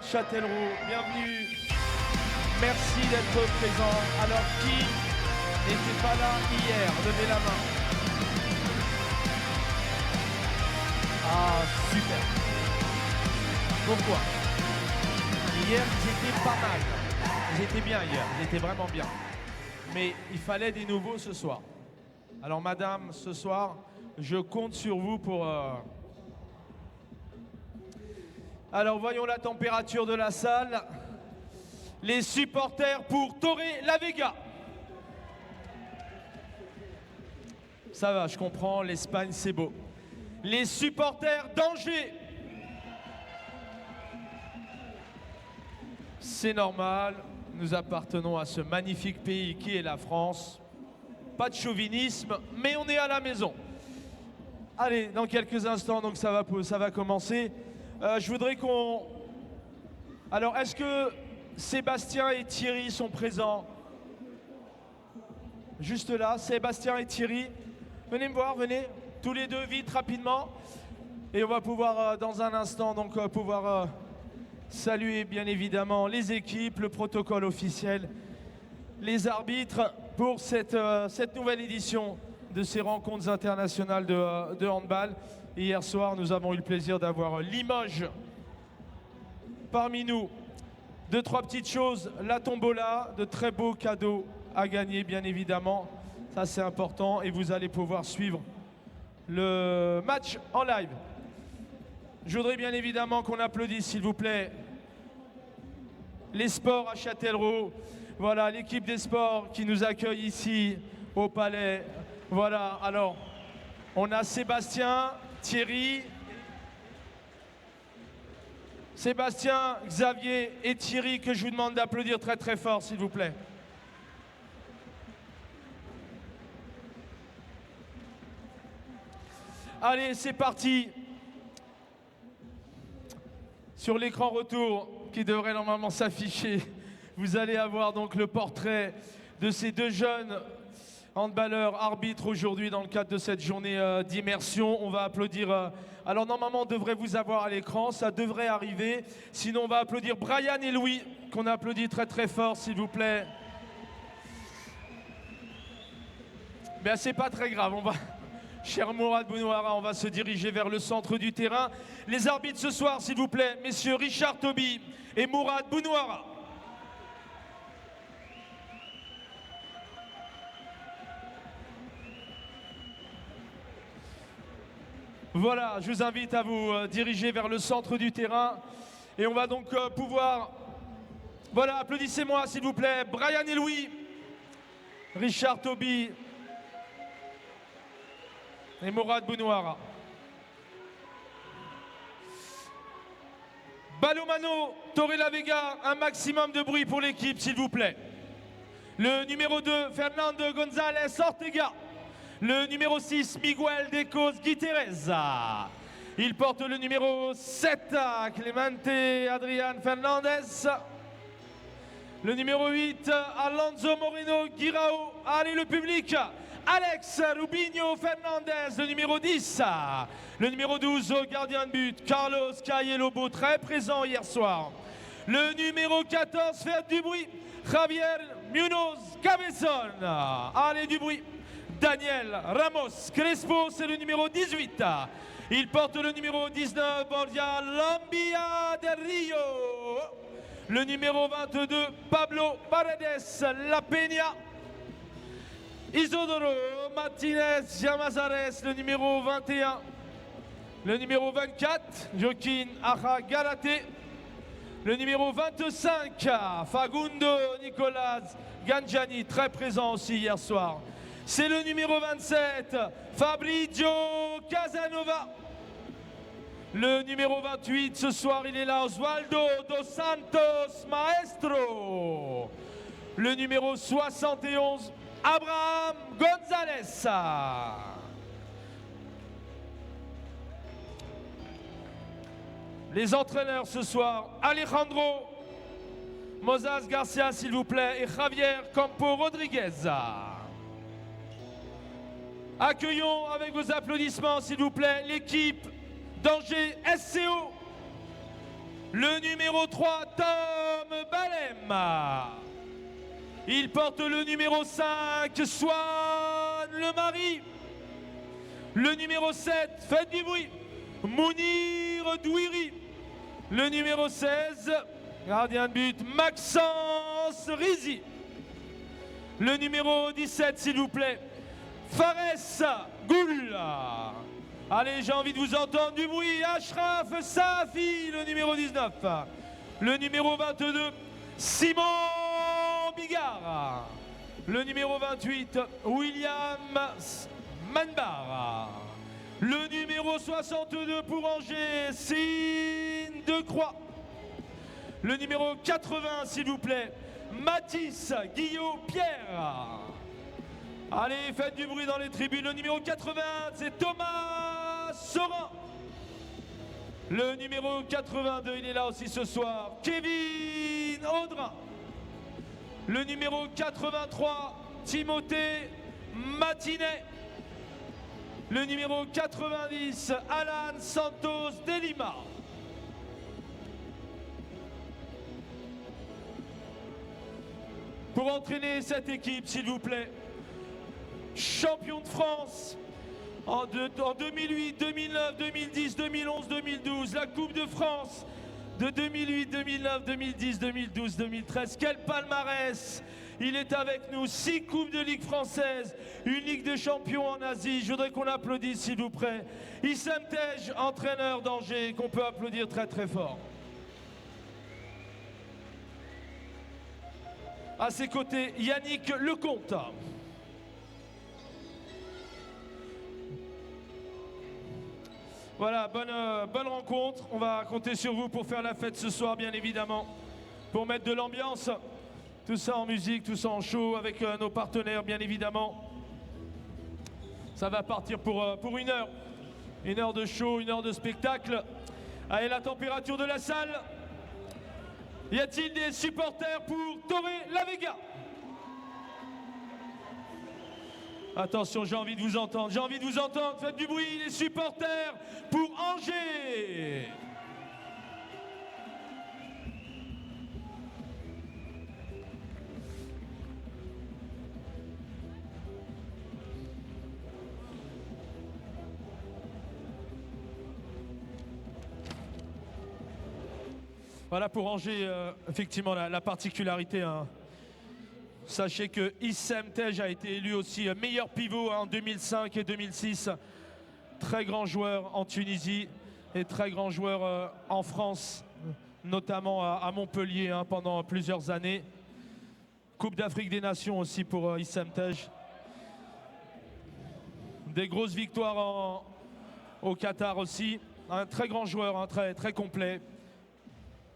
Châtellerault, bienvenue. Merci d'être présent. Alors, qui n'était pas là hier? Levez la main. Ah, super. Pourquoi? Hier, ils étaient pas mal. Ils étaient bien hier, ils étaient vraiment bien. Mais il fallait des nouveaux ce soir. Alors, madame, ce soir, je compte sur vous pour... Alors, voyons la température de la salle. Les supporters pour Toré la Vega. Ça va, je comprends, l'Espagne, c'est beau. Les supporters d'Angers. C'est normal, nous appartenons à ce magnifique pays qui est la France. Pas de chauvinisme, mais on est à la maison. Allez, dans quelques instants, donc ça va commencer. Je voudrais qu'on... Alors, est-ce que Sébastien et Thierry sont présents? Juste là, Sébastien et Thierry. Venez me voir, venez. Tous les deux, vite, rapidement. Et on va pouvoir, dans un instant, donc pouvoir saluer, bien évidemment, les équipes, le protocole officiel, les arbitres pour cette nouvelle édition de ces rencontres internationales de handball. Et hier soir, nous avons eu le plaisir d'avoir Limoges parmi nous. Deux, trois petites choses. La tombola, de très beaux cadeaux à gagner, bien évidemment. Ça, c'est important. Et vous allez pouvoir suivre le match en live. Je voudrais bien évidemment qu'on applaudisse, s'il vous plaît, les sports à Châtellerault. Voilà, l'équipe des sports qui nous accueille ici au Palais. Voilà, alors, on a Sébastien, Thierry, Sébastien, Xavier et Thierry que je vous demande d'applaudir très très fort, s'il vous plaît. Allez, c'est parti. Sur l'écran retour qui devrait normalement s'afficher, vous allez avoir donc le portrait de ces deux jeunes handballeurs arbitres aujourd'hui dans le cadre de cette journée d'immersion. On va applaudir... alors normalement on devrait vous avoir à l'écran, ça devrait arriver. Sinon on va applaudir Brian et Louis, qu'on applaudit très très fort s'il vous plaît. Mais c'est pas très grave, on va... Cher Mourad Bounouara, on va se diriger vers le centre du terrain. Les arbitres ce soir, s'il vous plaît, messieurs Richard Toby et Mourad Bounouara. Voilà, je vous invite à vous diriger vers le centre du terrain. Et on va donc pouvoir... Voilà, applaudissez-moi, s'il vous plaît, Brian et Louis, Richard Toby et Mourad Bounouara. Balomano, Toré la Vega, un maximum de bruit pour l'équipe, s'il vous plaît. Le numéro 2, Fernando González Ortega. Le numéro 6, Miguel de Cos Guiterres. Il porte le numéro 7, Clemente Adrián Fernández. Le numéro 8, Alonso Moreno Guirao. Allez, le public. Alex Rubinho Fernandez, le numéro 10. Le numéro 12, gardien de but, Carlos Cayelobo, très présent hier soir. Le numéro 14, faites du bruit, Javier Munoz Cabezon. Allez, du bruit. Daniel Ramos Crespo, c'est le numéro 18. Il porte le numéro 19, Borja Lambia del Rio. Le numéro 22, Pablo Paredes La Peña. Isidoro Martinez Llamazares, le numéro 21. Le numéro 24, Joaquin Aja Galate. Le numéro 25, Fagundo Nicolas Gangiani, très présent aussi hier soir. C'est le numéro 27, Fabrizio Casanova. Le numéro 28, ce soir il est là, Osvaldo dos Santos Maestro. Le numéro 71, Abraham González. Les entraîneurs ce soir, Alejandro Mozas Garcia, s'il vous plaît, et Javier Campo Rodriguez. Accueillons avec vos applaudissements, s'il vous plaît, l'équipe d'Angers SCO. Le numéro 3, Tom Balem. Il porte le numéro 5, Swan Le Mari. Le numéro 7, faites du bruit, Mounir Douiri. Le numéro 16, gardien de but, Maxence Rizi. Le numéro 17, s'il vous plaît, Fares Goula. Allez, j'ai envie de vous entendre du bruit. Ashraf Safi, le numéro 19. Le numéro 22, Simon Bigard. Le numéro 28, William Manbar. Le numéro 62 pour Angers, Signe de Croix. Le numéro 80, s'il vous plaît, Mathis Guillaume-Pierre. Allez, faites du bruit dans les tribunes. Le numéro 80, c'est Thomas Sorin. Le numéro 82, il est là aussi ce soir, Kevin Audrin. Le numéro 83, Timothée Matinet. Le numéro 90, Alan Santos de Lima. Pour entraîner cette équipe, s'il vous plaît, champion de France en 2008, 2009, 2010, 2011, 2012, la Coupe de France de 2008, 2009, 2010, 2012, 2013. Quel palmarès! Il est avec nous, 6 Coupes de Ligue française, une Ligue des Champions en Asie. Je voudrais qu'on applaudisse, s'il vous plaît, Issem Tej, entraîneur d'Angers, qu'on peut applaudir très très fort. À ses côtés, Yannick Lecomte. Voilà, bonne rencontre. On va compter sur vous pour faire la fête ce soir, bien évidemment, pour mettre de l'ambiance. Tout ça en musique, tout ça en show, avec nos partenaires, bien évidemment. Ça va partir pour 1 heure. 1 heure de show, 1 heure de spectacle. Allez, la température de la salle. Y a-t-il des supporters pour Toré La Vega? Attention, j'ai envie de vous entendre. J'ai envie de vous entendre. Faites du bruit, les supporters pour Angers. Voilà pour Angers, effectivement, la particularité. Hein. Sachez que Issem Tej a été élu aussi meilleur pivot en 2005 et 2006. Très grand joueur en Tunisie et très grand joueur en France, notamment à Montpellier hein, pendant plusieurs années. Coupe d'Afrique des Nations aussi pour Issem Tej. Des grosses victoires au Qatar aussi. Un très grand joueur, hein, très complet.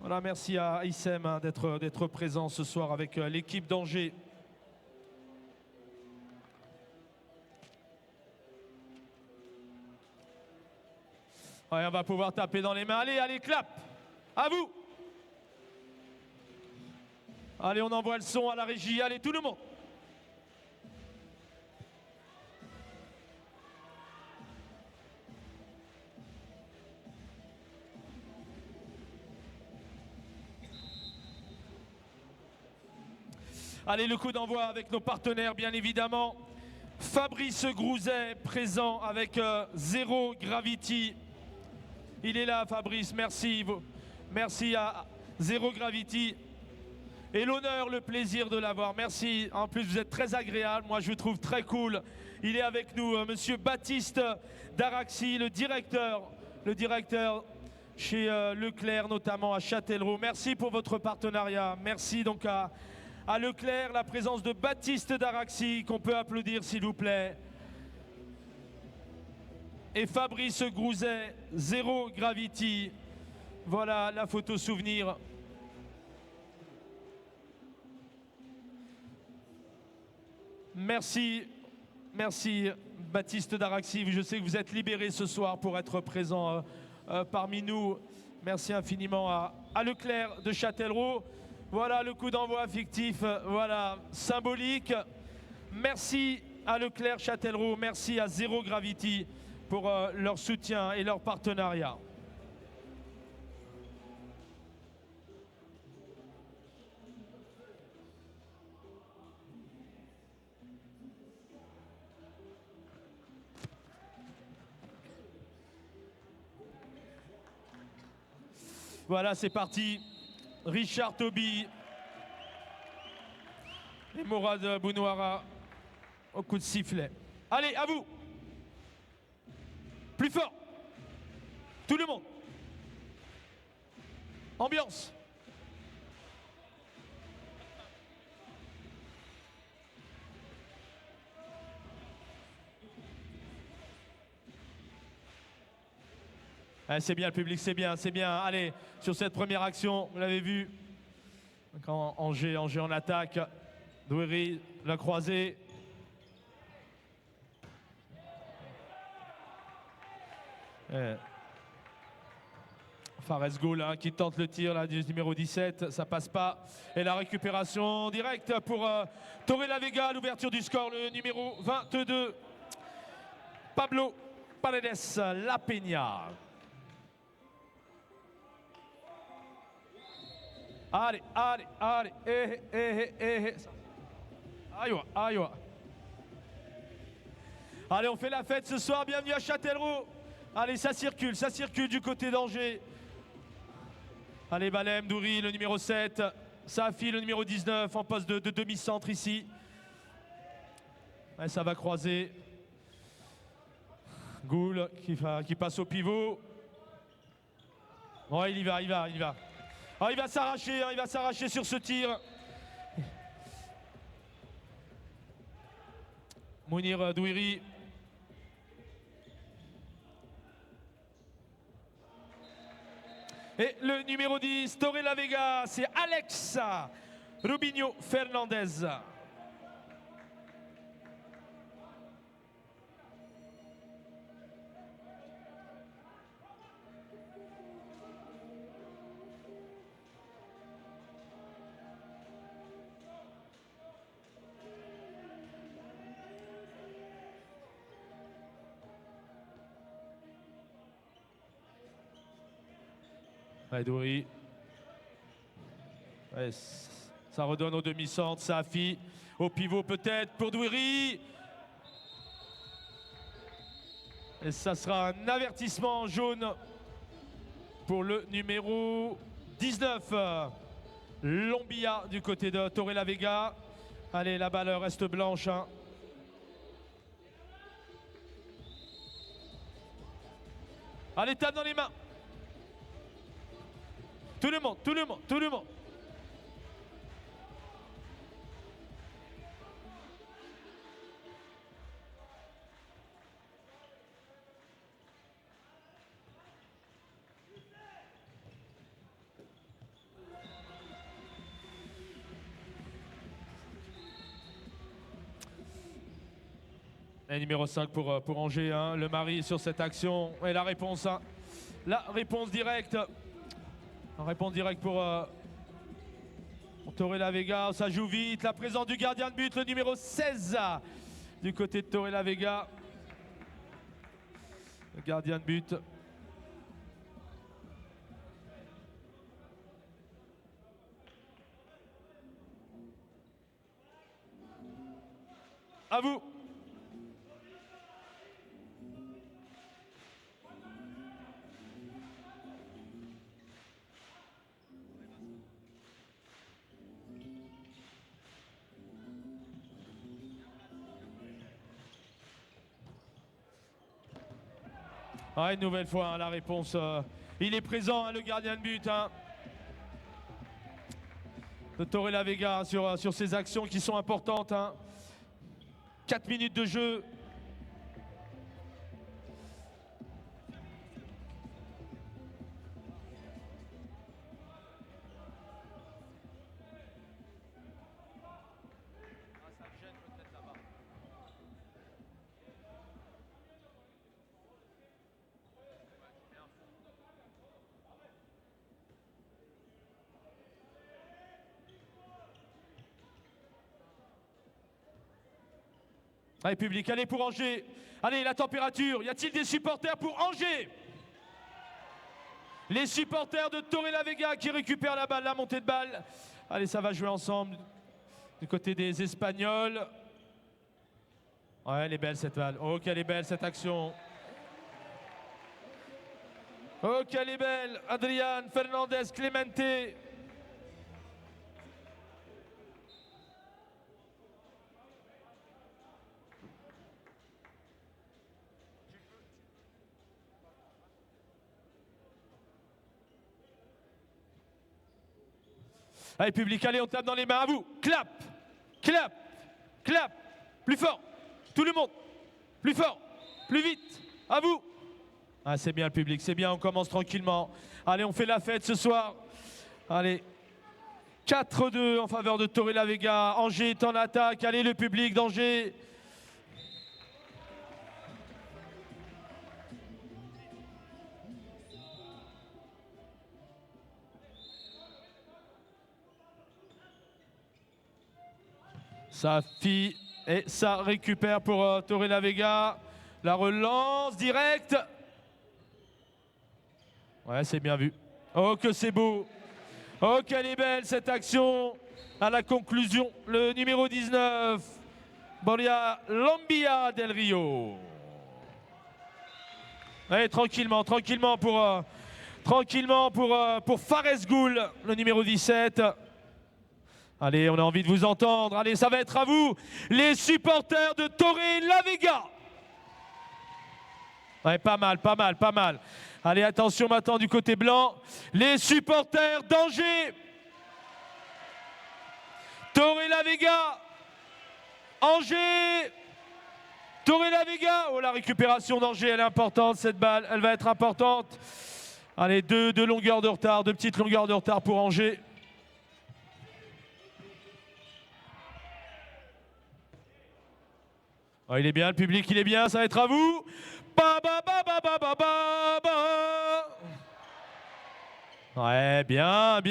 Voilà, merci à Issem hein, d'être présent ce soir avec l'équipe d'Angers. Ouais, on va pouvoir taper dans les mains. Allez, allez, clap! À vous! Allez, on envoie le son à la régie. Allez, tout le monde! Allez, le coup d'envoi avec nos partenaires, bien évidemment. Fabrice Grouzet, présent avec Zero Gravity. Il est là, Fabrice, merci. Merci à Zero Gravity. Et l'honneur, le plaisir de l'avoir. Merci. En plus, vous êtes très agréable. Moi, je vous trouve très cool. Il est avec nous, monsieur Baptiste Daraxi, le directeur chez Leclerc, notamment à Châtellerault. Merci pour votre partenariat. Merci donc à Leclerc, la présence de Baptiste Daraxi, qu'on peut applaudir s'il vous plaît. Et Fabrice Grouzet, Zero Gravity. Voilà la photo souvenir. Merci Baptiste Daraxi. Je sais que vous êtes libéré ce soir pour être présent parmi nous. Merci infiniment à Leclerc de Châtellerault. Voilà le coup d'envoi fictif, voilà, symbolique. Merci à Leclerc Châtellerault, merci à Zero Gravity pour leur soutien et leur partenariat. Voilà, c'est parti. Richard Toby et Mourad Bounouara au coup de sifflet. Allez, à vous. Plus fort. Tout le monde. Ambiance. C'est bien le public, c'est bien, c'est bien. Allez, sur cette première action, vous l'avez vu, quand Angers en attaque, Douéry l'a croisé. Fares Goul qui tente le tir là, du numéro 17, ça passe pas. Et la récupération directe pour Torre Vega, l'ouverture du score, le numéro 22, Pablo Paredes La Peña. Allez, allez, allez, Aïe. Allez, on fait la fête ce soir, bienvenue à Châtellerault. Allez, ça circule du côté d'Angers. Allez, Balem, Doury, le numéro 7. Safi, le numéro 19, en poste de demi-centre ici. Ouais, ça va croiser. Goul qui passe au pivot. Ouais, il y va. Oh, il va s'arracher sur ce tir. Mounir Douiri. Et le numéro 10, Torre Vega, c'est Alex Rubinho Fernandez. Doury. Ouais, ça redonne au demi-centre, Safi. Au pivot peut-être pour Doury. Et ça sera un avertissement jaune pour le numéro 19. Lombia du côté de Torre Vega. Allez, la balle reste blanche. Hein. Allez, tape dans les mains. Tout le monde. Et numéro 5 pour Angers, hein. Le mari sur cette action. Et la réponse, hein. La réponse directe. En réponse directe pour Torre Vega, ça joue vite. La présence du gardien de but, le numéro 16 du côté de Torre Vega. Le gardien de but. À vous. Ah, une nouvelle fois, hein, la réponse. Il est présent, hein, le gardien de but. Hein, de Torre Vega sur ces actions qui sont importantes. Hein. 4 minutes de jeu. Allez, public, allez pour Angers. Allez, la température. Y a-t-il des supporters pour Angers? Les supporters de Torre Vega qui récupèrent la balle, la montée de balle. Allez, ça va jouer ensemble. Du côté des Espagnols. Ouais, elle est belle cette balle. Ok, elle est belle cette action. Oh, qu'elle est belle, Adrian Fernandez Clemente. Allez, public, allez, on tape dans les mains, à vous. Clap, clap, clap. Plus fort, tout le monde. Plus fort, plus vite, à vous. Ah, c'est bien le public, c'est bien, on commence tranquillement. Allez, on fait la fête ce soir. Allez, 4-2 en faveur de Torrelavega. Angers est en attaque, allez le public d'Angers. Safi et ça récupère pour Torrelavega. La relance directe. Ouais, c'est bien vu. Oh, que c'est beau. Oh, qu'elle est belle cette action. À la conclusion, le numéro 19, Boria Lombia del Rio. Allez, tranquillement pour Fares Goul, le numéro 17. Allez, on a envie de vous entendre. Allez, ça va être à vous, les supporters de Torrelavega. Ouais, pas mal. Allez, attention maintenant du côté blanc. Les supporters d'Angers. Torrelavega. Angers. Torrelavega. Oh, la récupération d'Angers, elle est importante, cette balle. Elle va être importante. Allez, deux longueurs de retard, deux petites longueurs de retard pour Angers. Oh, il est bien, le public, il est bien, ça va être à vous. Ba, ba, ba, ba, ba, ba, ba, ba. Ouais, bien.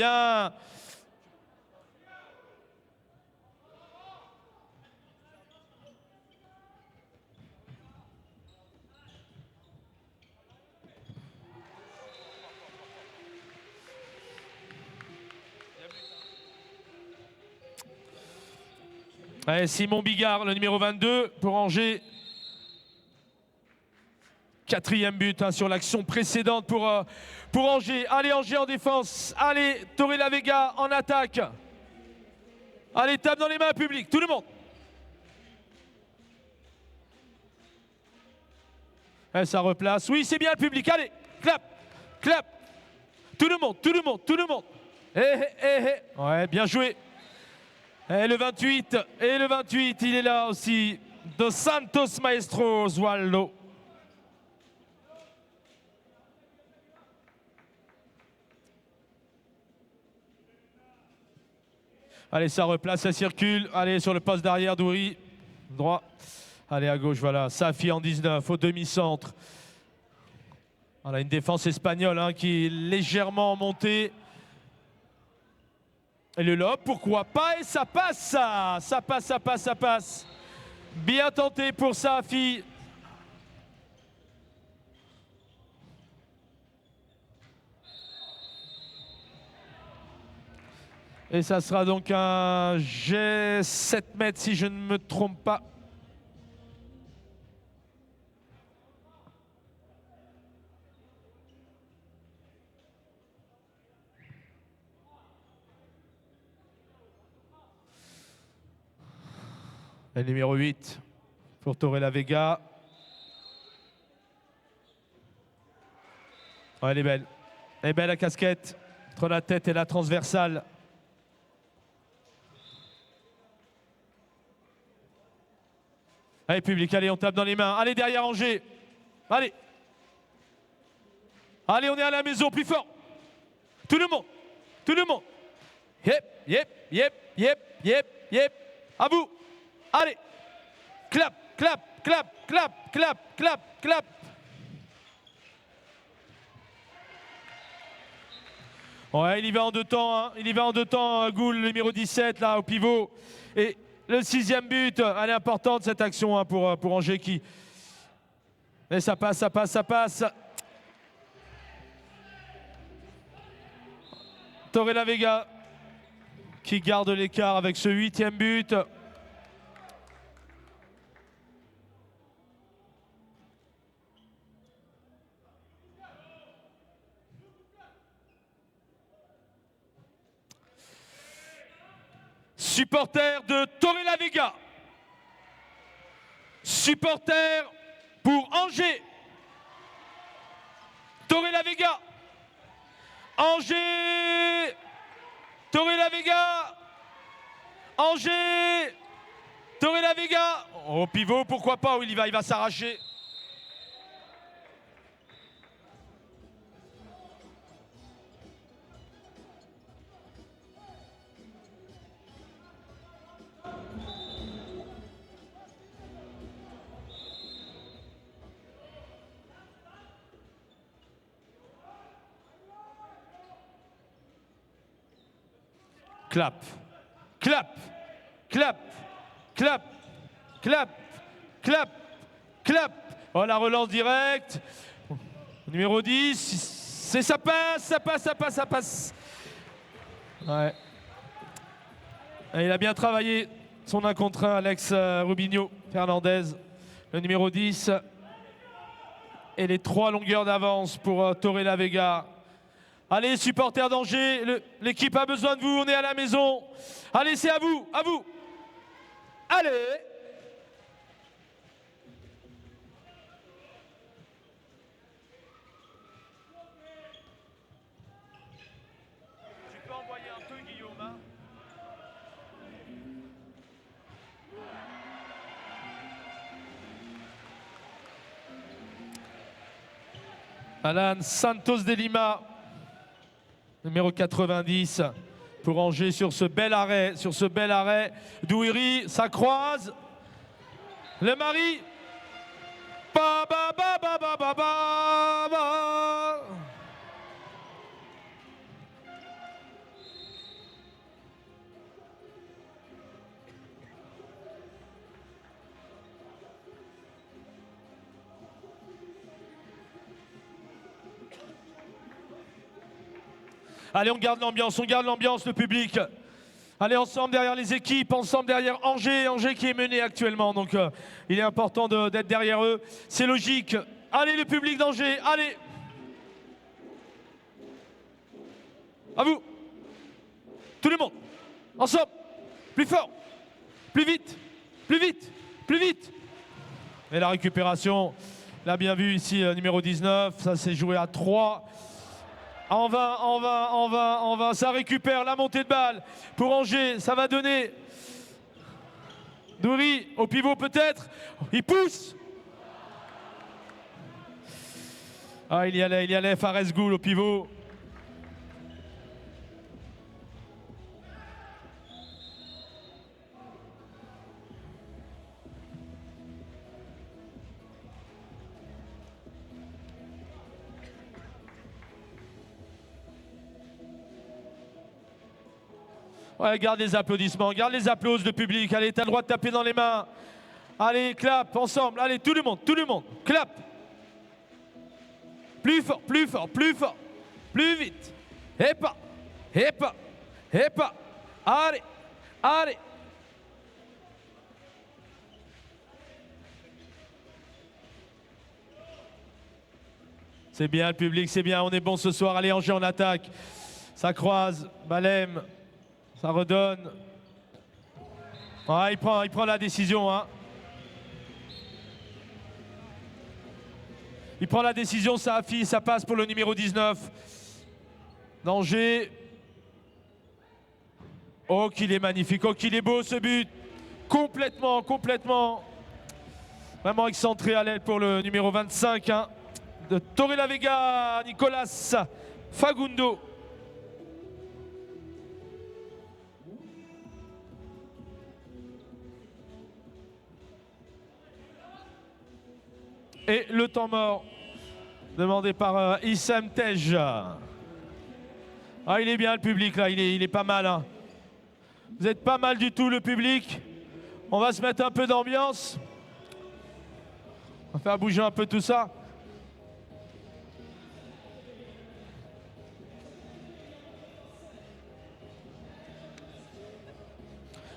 Allez, Simon Bigard, le numéro 22 pour Angers. 4e but sur l'action précédente pour Angers. Allez, Angers en défense. Allez, Torrelavega en attaque. Allez, tape dans les mains, public, tout le monde. Allez, ça replace. Oui, c'est bien le public. Allez, clap. Tout le monde. Ouais, bien joué. Et le 28, il est là aussi. Dos Santos Maestro Oswaldo. Allez, ça replace, ça circule. Allez, sur le poste d'arrière, Doury. Droit. Allez, à gauche, voilà. Safi en 19, au demi-centre. Voilà, une défense espagnole qui est légèrement montée. Et le lob, pourquoi pas, et ça passe. Ça passe. Bien tenté pour Safi. Et ça sera donc un jet 7 mètres si je ne me trompe pas. Le numéro 8 pour Torrelavega. Oh, elle est belle. Elle est belle la casquette entre la tête et la transversale. Allez, public, allez, on tape dans les mains. Allez, derrière Angers. Allez. Allez, on est à la maison, plus fort. Tout le monde. Yep. À vous. Allez. Clap. Ouais, il y va en deux temps. Goul, le numéro 17, là, au pivot. Et le 6e but, elle est importante cette action pour Angers qui... Et ça passe. Torrelavega qui garde l'écart avec ce 8e but. supporters de Torrelavega. Supporters pour Angers. Torrelavega. Angers. Torrelavega. Angers. Torrelavega. Au pivot, pourquoi pas, où il va s'arracher. Clap, clap, clap, clap, clap, clap, clap. Oh, la relance directe. Numéro 10, ça passe, ça passe, ça passe, ça passe. Ouais. Et il a bien travaillé son 1 contre 1, Alex Rubinho Fernandez, le numéro 10. Et les 3 longueurs d'avance pour Torrelavega. Allez, supporters d'Angers, l'équipe a besoin de vous, on est à la maison. Allez, c'est à vous, à vous. Allez. Tu peux envoyer un peu, Guillaume, hein? Alan Santos de Lima. Numéro 90 pour Angers sur ce bel arrêt, Douiri, ça croise. Le mari. Ba ba ba ba ba ba ba ba. Allez, on garde l'ambiance, le public. Allez, ensemble derrière les équipes, ensemble derrière Angers qui est mené actuellement. Donc, il est important d'être derrière eux. C'est logique. Allez, le public d'Angers, allez. À vous. Tout le monde. Ensemble. Plus fort. Plus vite. Plus vite. Plus vite. Et la récupération, l'a bien vu ici, numéro 19. Ça s'est joué à 3. En vain, ça récupère la montée de balle pour Angers, ça va donner Douiri au pivot peut-être, il pousse. Ah, il y allait, Fares Goul au pivot. Ouais, garde les applaudissements, garde les applaudissements de public. Allez, t'as le droit de taper dans les mains. Allez, clap, ensemble. Allez, tout le monde, clap. Plus fort, plus fort, plus fort. Plus vite. Et pas. Allez, allez. C'est bien le public, c'est bien, on est bon ce soir. Allez, Angers en attaque. Ça croise, Balem. Ça redonne. Ah, il prend la décision. Hein. Il prend la décision, ça affiche, ça passe pour le numéro 19. D'Angers. Oh, qu'il est magnifique. Oh, qu'il est beau ce but. Complètement. Vraiment excentré à l'aile pour le numéro 25 hein, de Torrelavega, Nicolas Fagundo. Et le temps mort demandé par Issam Tej. Ah, il est bien le public là, il est pas mal. Hein. Vous êtes pas mal du tout le public. On va se mettre un peu d'ambiance. On va faire bouger un peu tout ça.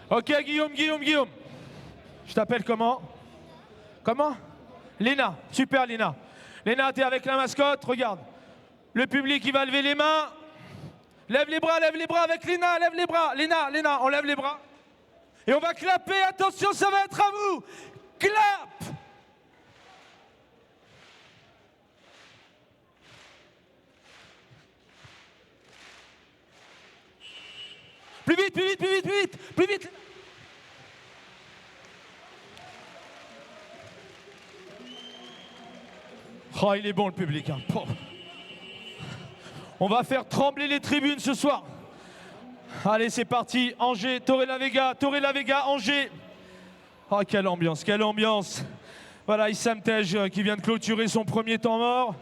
Ok, Guillaume. Je t'appelle comment? Comment? Léna, super Léna. Léna, t'es avec la mascotte, regarde. Le public, il va lever les mains. Lève les bras avec Léna, lève les bras. Léna, on lève les bras. Et on va clapper, attention, ça va être à vous. Clap! Plus vite, plus vite, plus vite, plus vite, plus vite. Oh, il est bon le public. Hein. On va faire trembler les tribunes ce soir. Allez, c'est parti. Angers, Torrelavega, Angers. Oh, quelle ambiance, quelle ambiance. Voilà, Issam Tej qui vient de clôturer son premier temps mort.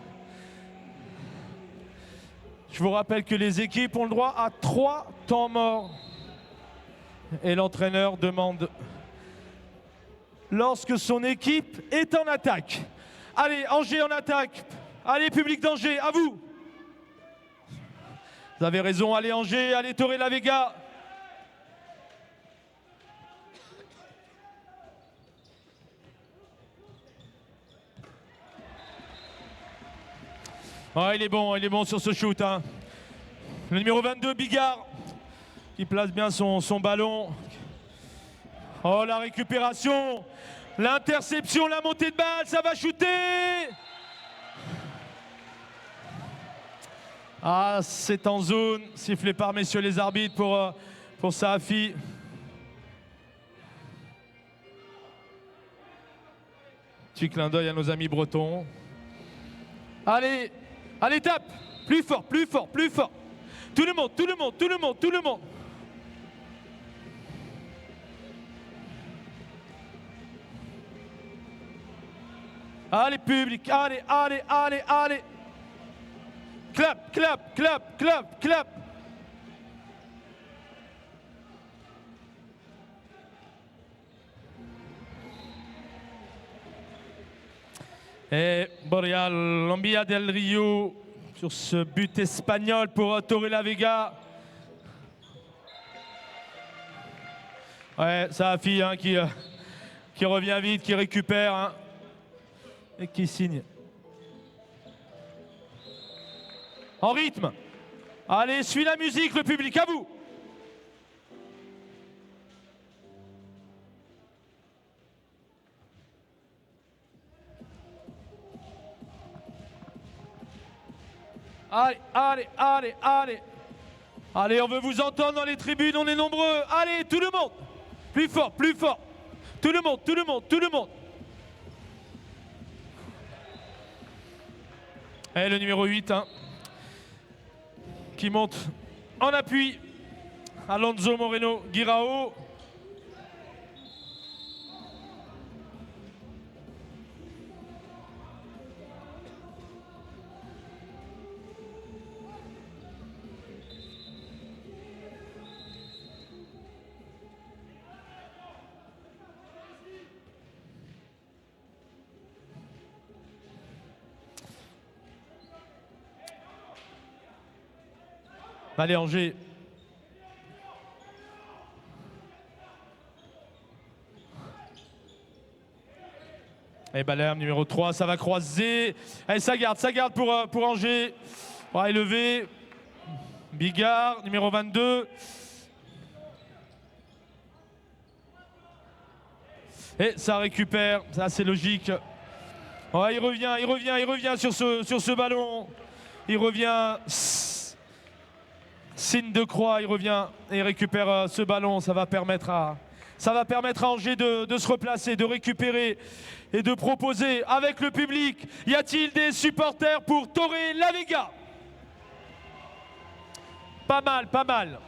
Je vous rappelle que les équipes ont le droit à 3 temps morts. Et l'entraîneur demande lorsque son équipe est en attaque. Allez, Angers en attaque. Allez, public d'Angers, à vous. Vous avez raison, allez Angers, allez Torrelavega. Oh, il est bon sur ce shoot. Hein. Le numéro 22, Bigard, qui place bien son ballon. Oh, la récupération, l'interception, la montée de balle, ça va shooter. Ah, c'est en zone, sifflé par messieurs les arbitres pour Sahafi. Petit clin d'œil à nos amis bretons. Allez, allez, tape. Plus fort, plus fort, plus fort. Tout le monde, tout le monde, tout le monde, tout le monde. Allez, public, allez, allez, allez, allez. Clap, clap, clap, clap, clap. Et Boreal Lombia del Rio sur ce but espagnol pour Torrelavega. Ouais, Sahafi hein, qui revient vite, qui récupère hein, et qui signe. En rythme. Allez, suis la musique, le public, à vous. Allez, allez, allez, allez. Allez, on veut vous entendre dans les tribunes, on est nombreux. Allez, tout le monde. Plus fort, plus fort. Tout le monde, tout le monde, tout le monde. Et le numéro 8, hein, qui monte en appui. Alonso Moreno Guirao. Allez Angers. Et Balerme numéro 3, ça va croiser. Allez, ça garde pour Angers. On va élever. Bigard, numéro 22. Et ça récupère, ça c'est logique. Ouais, il revient sur ce ballon. Il revient. Signe de croix, il revient et récupère ce ballon. Ça va permettre à Angers de se replacer, de récupérer et de proposer avec le public. Y a-t-il des supporters pour Torrelavega? Pas mal, pas mal.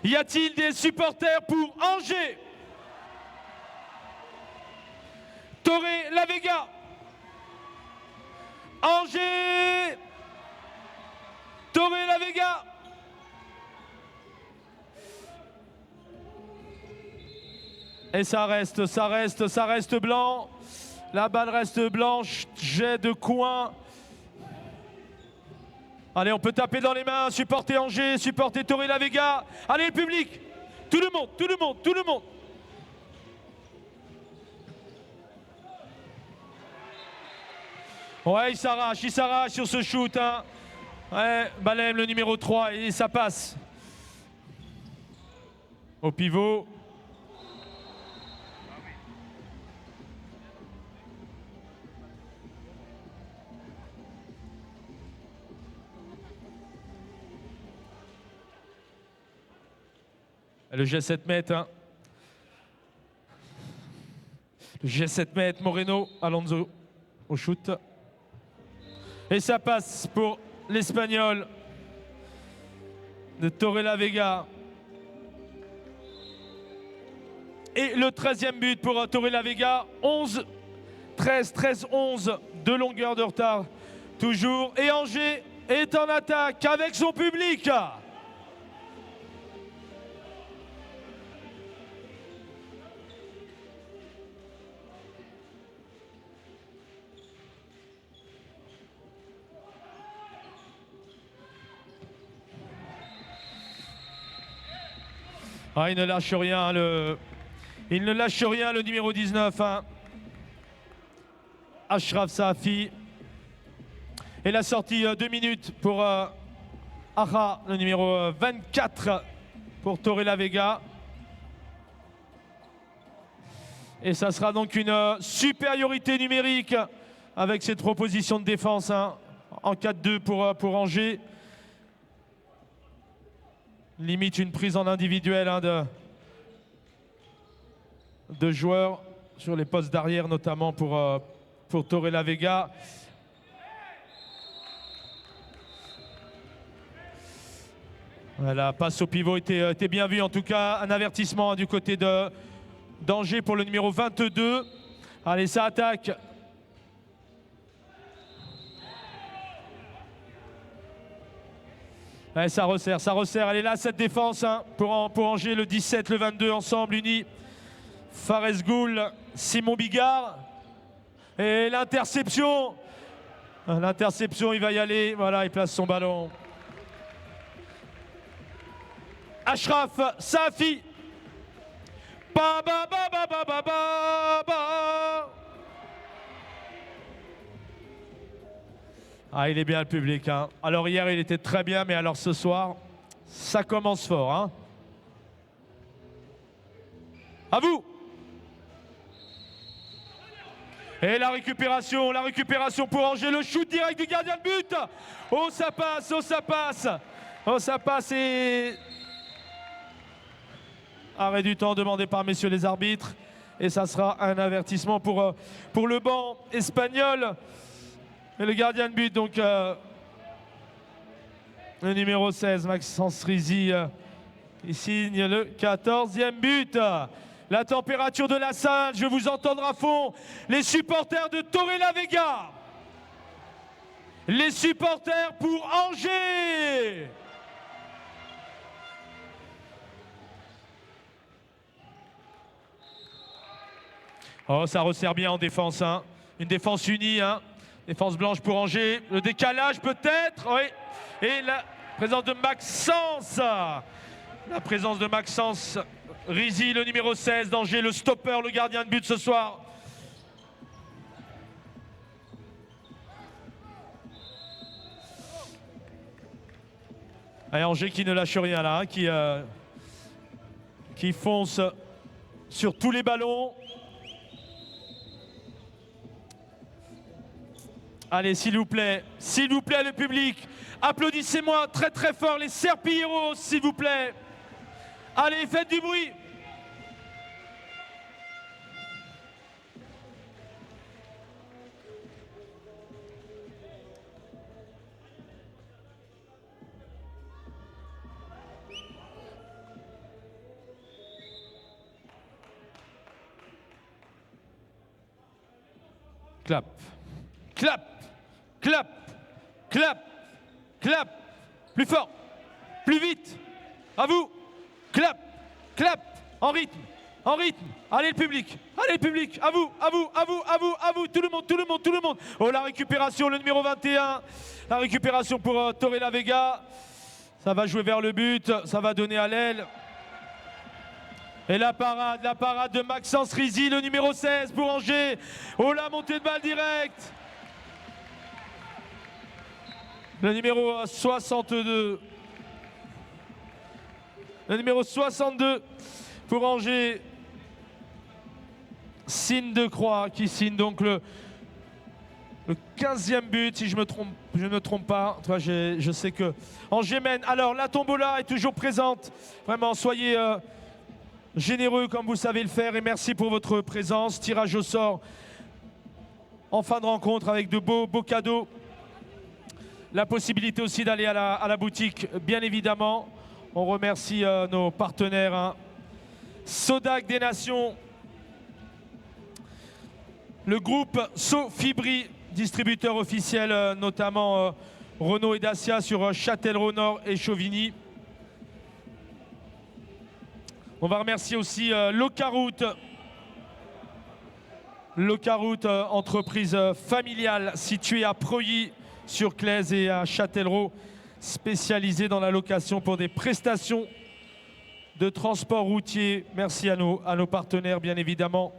Y a-t-il des supporters pour Angers? Torrelavega. Angers. Torrelavega. Et ça reste blanc. La balle reste blanche, jet de coin. Allez, on peut taper dans les mains, supporter Angers, supporter Torrelavega. Allez, le public, tout le monde, tout le monde, tout le monde. Ouais, il s'arrache sur ce shoot. Hein. Ouais, Balem, le numéro 3, et ça passe. Au pivot. Le geste 7 mètres. Hein. Le geste 7 mètres, Moreno, Alonso au shoot. Et ça passe pour l'Espagnol de Torrelavega. Et le 13e but pour Torrelavega. 13-11 de longueur de retard. Toujours. Et Angers est en attaque avec son public. Ah, il ne lâche rien, il ne lâche rien, le numéro 19. Hein. Achraf Safi. Et la sortie 2 minutes pour Aja, le numéro 24 pour Torrelavega. Et ça sera donc une supériorité numérique avec cette proposition de défense hein, en 4-2 pour Angers. Limite une prise en individuel hein, de joueurs sur les postes d'arrière, notamment pour Torrelavega. La passe au pivot était bien vue, en tout cas un avertissement hein, du côté d'Angers pour le numéro 22. Allez, ça attaque. Ouais, ça resserre. Elle est là, cette défense hein, pour Angers, le 17, le 22, ensemble, unis. Fares Goul, Simon Bigard. Et l'interception. L'interception, il va y aller. Voilà, il place son ballon. Achraf Safi. Ba, ba, ba, ba, ba, ba, ba, ba. Ah, il est bien le public. Hein. Alors hier, il était très bien, mais alors ce soir, ça commence fort. Hein. À vous. Et la récupération pour Angers, le shoot direct du gardien de but. Oh, ça passe, oh, ça passe. Oh, ça passe et... Arrêt du temps demandé par messieurs les arbitres. Et ça sera un avertissement pour le banc espagnol. Et le gardien de but, donc, le numéro 16, Maxence Rizzi, qui signe le 14e but. La température de la salle, je vous entendre à fond. Les supporters de Torrelavega. Les supporters pour Angers. Oh, ça resserre bien en défense. Hein. Une défense unie. Hein. Défense blanche pour Angers. Le décalage peut-être. Oui. Et la présence de Maxence. La présence de Maxence Rizzi, le numéro 16 d'Angers, le stopper, le gardien de but ce soir. Allez, Angers qui ne lâche rien là, hein, qui fonce sur tous les ballons. Allez, s'il vous plaît, le public, applaudissez-moi très très fort les Serpilleros, s'il vous plaît. Allez, faites du bruit. Clap, clap, clap, clap, clap. Plus fort, plus vite. À vous. Clap, clap, en rythme, en rythme. Allez le public, à vous, à vous, à vous, à vous, à vous, tout le monde, tout le monde, tout le monde. Oh, la récupération, le numéro 21, la récupération pour Torrelavega. Ça va jouer vers le but, ça va donner à l'aile. Et la parade de Maxence Rizzi, le numéro 16 pour Angers. Oh, la montée de balle directe. Le numéro 62. Le numéro 62 pour Angers. Signe de croix qui signe donc le 15e but, si je ne me trompe pas. Toi, je sais que Angers mène. Alors, la tombola est toujours présente. Vraiment, soyez généreux comme vous savez le faire et merci pour votre présence. Tirage au sort en fin de rencontre avec de beaux cadeaux. La possibilité aussi d'aller à la boutique, bien évidemment. On remercie nos partenaires. Hein. Sodac des Nations, le groupe Sofibri, distributeur officiel, notamment Renault et Dacia sur Châtellerault Nord et Chauvigny. On va remercier aussi Locaroute. Locaroute, entreprise familiale située à Preuilly sur Claise et à Châtellerault, spécialisée dans la location pour des prestations de transport routier. Merci à nos partenaires, bien évidemment.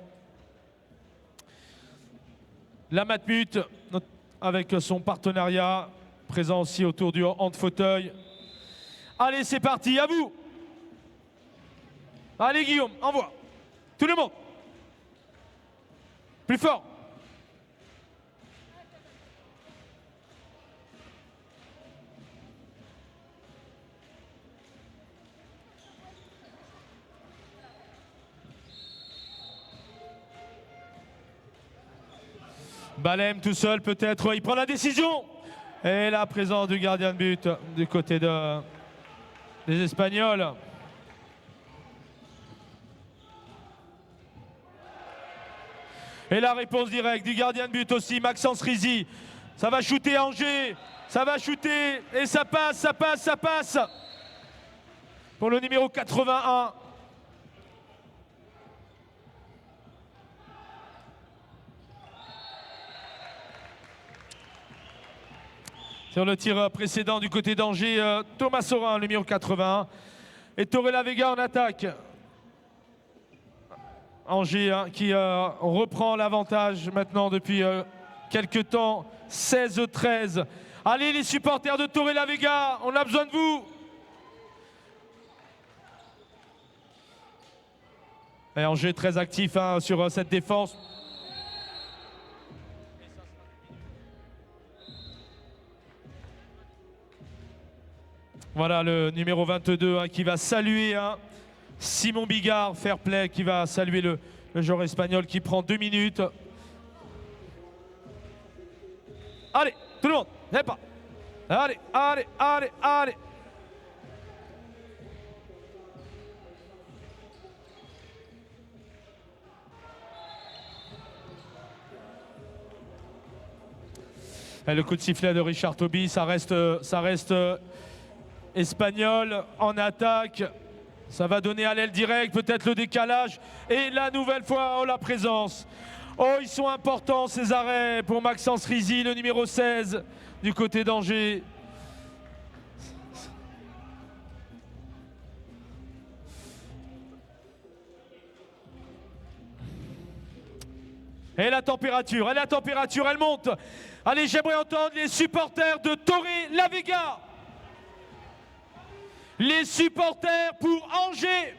La Matmut, avec son partenariat, présent aussi autour du hand-fauteuil. Allez, c'est parti, à vous. Allez, Guillaume, envoie. Tout le monde. Plus fort. Balem tout seul peut-être, il prend la décision. Et la présence du gardien de but du côté des Espagnols. Et la réponse directe du gardien de but aussi, Maxence Rizzi. Ça va shooter Angers, ça va shooter et ça passe, ça passe, ça passe. Pour le numéro 81. Sur le tir précédent du côté d'Angers, Thomas Sorin, le numéro 81. Et Torrelavega Vega en attaque. Angers hein, qui reprend l'avantage maintenant depuis quelques temps. 16-13. Allez les supporters de Torrelavega Vega, on a besoin de vous. Et Angers très actif hein, sur cette défense. Voilà le numéro 22 hein, qui va saluer hein, Simon Bigard, fair play, qui va saluer le joueur espagnol qui prend 2 minutes. Allez, tout le monde, n'aie pas. Allez, allez, allez, allez. Et le coup de sifflet de Richard Toby, ça reste Espagnol en attaque. Ça va donner à l'aile directe, peut-être le décalage. Et la nouvelle fois, oh la présence. Oh, ils sont importants ces arrêts pour Maxence Rizzi, le numéro 16 du côté d'Angers. Et la température, elle monte. Allez, j'aimerais entendre les supporters de Torrelavega Vega. Les supporters pour Angers.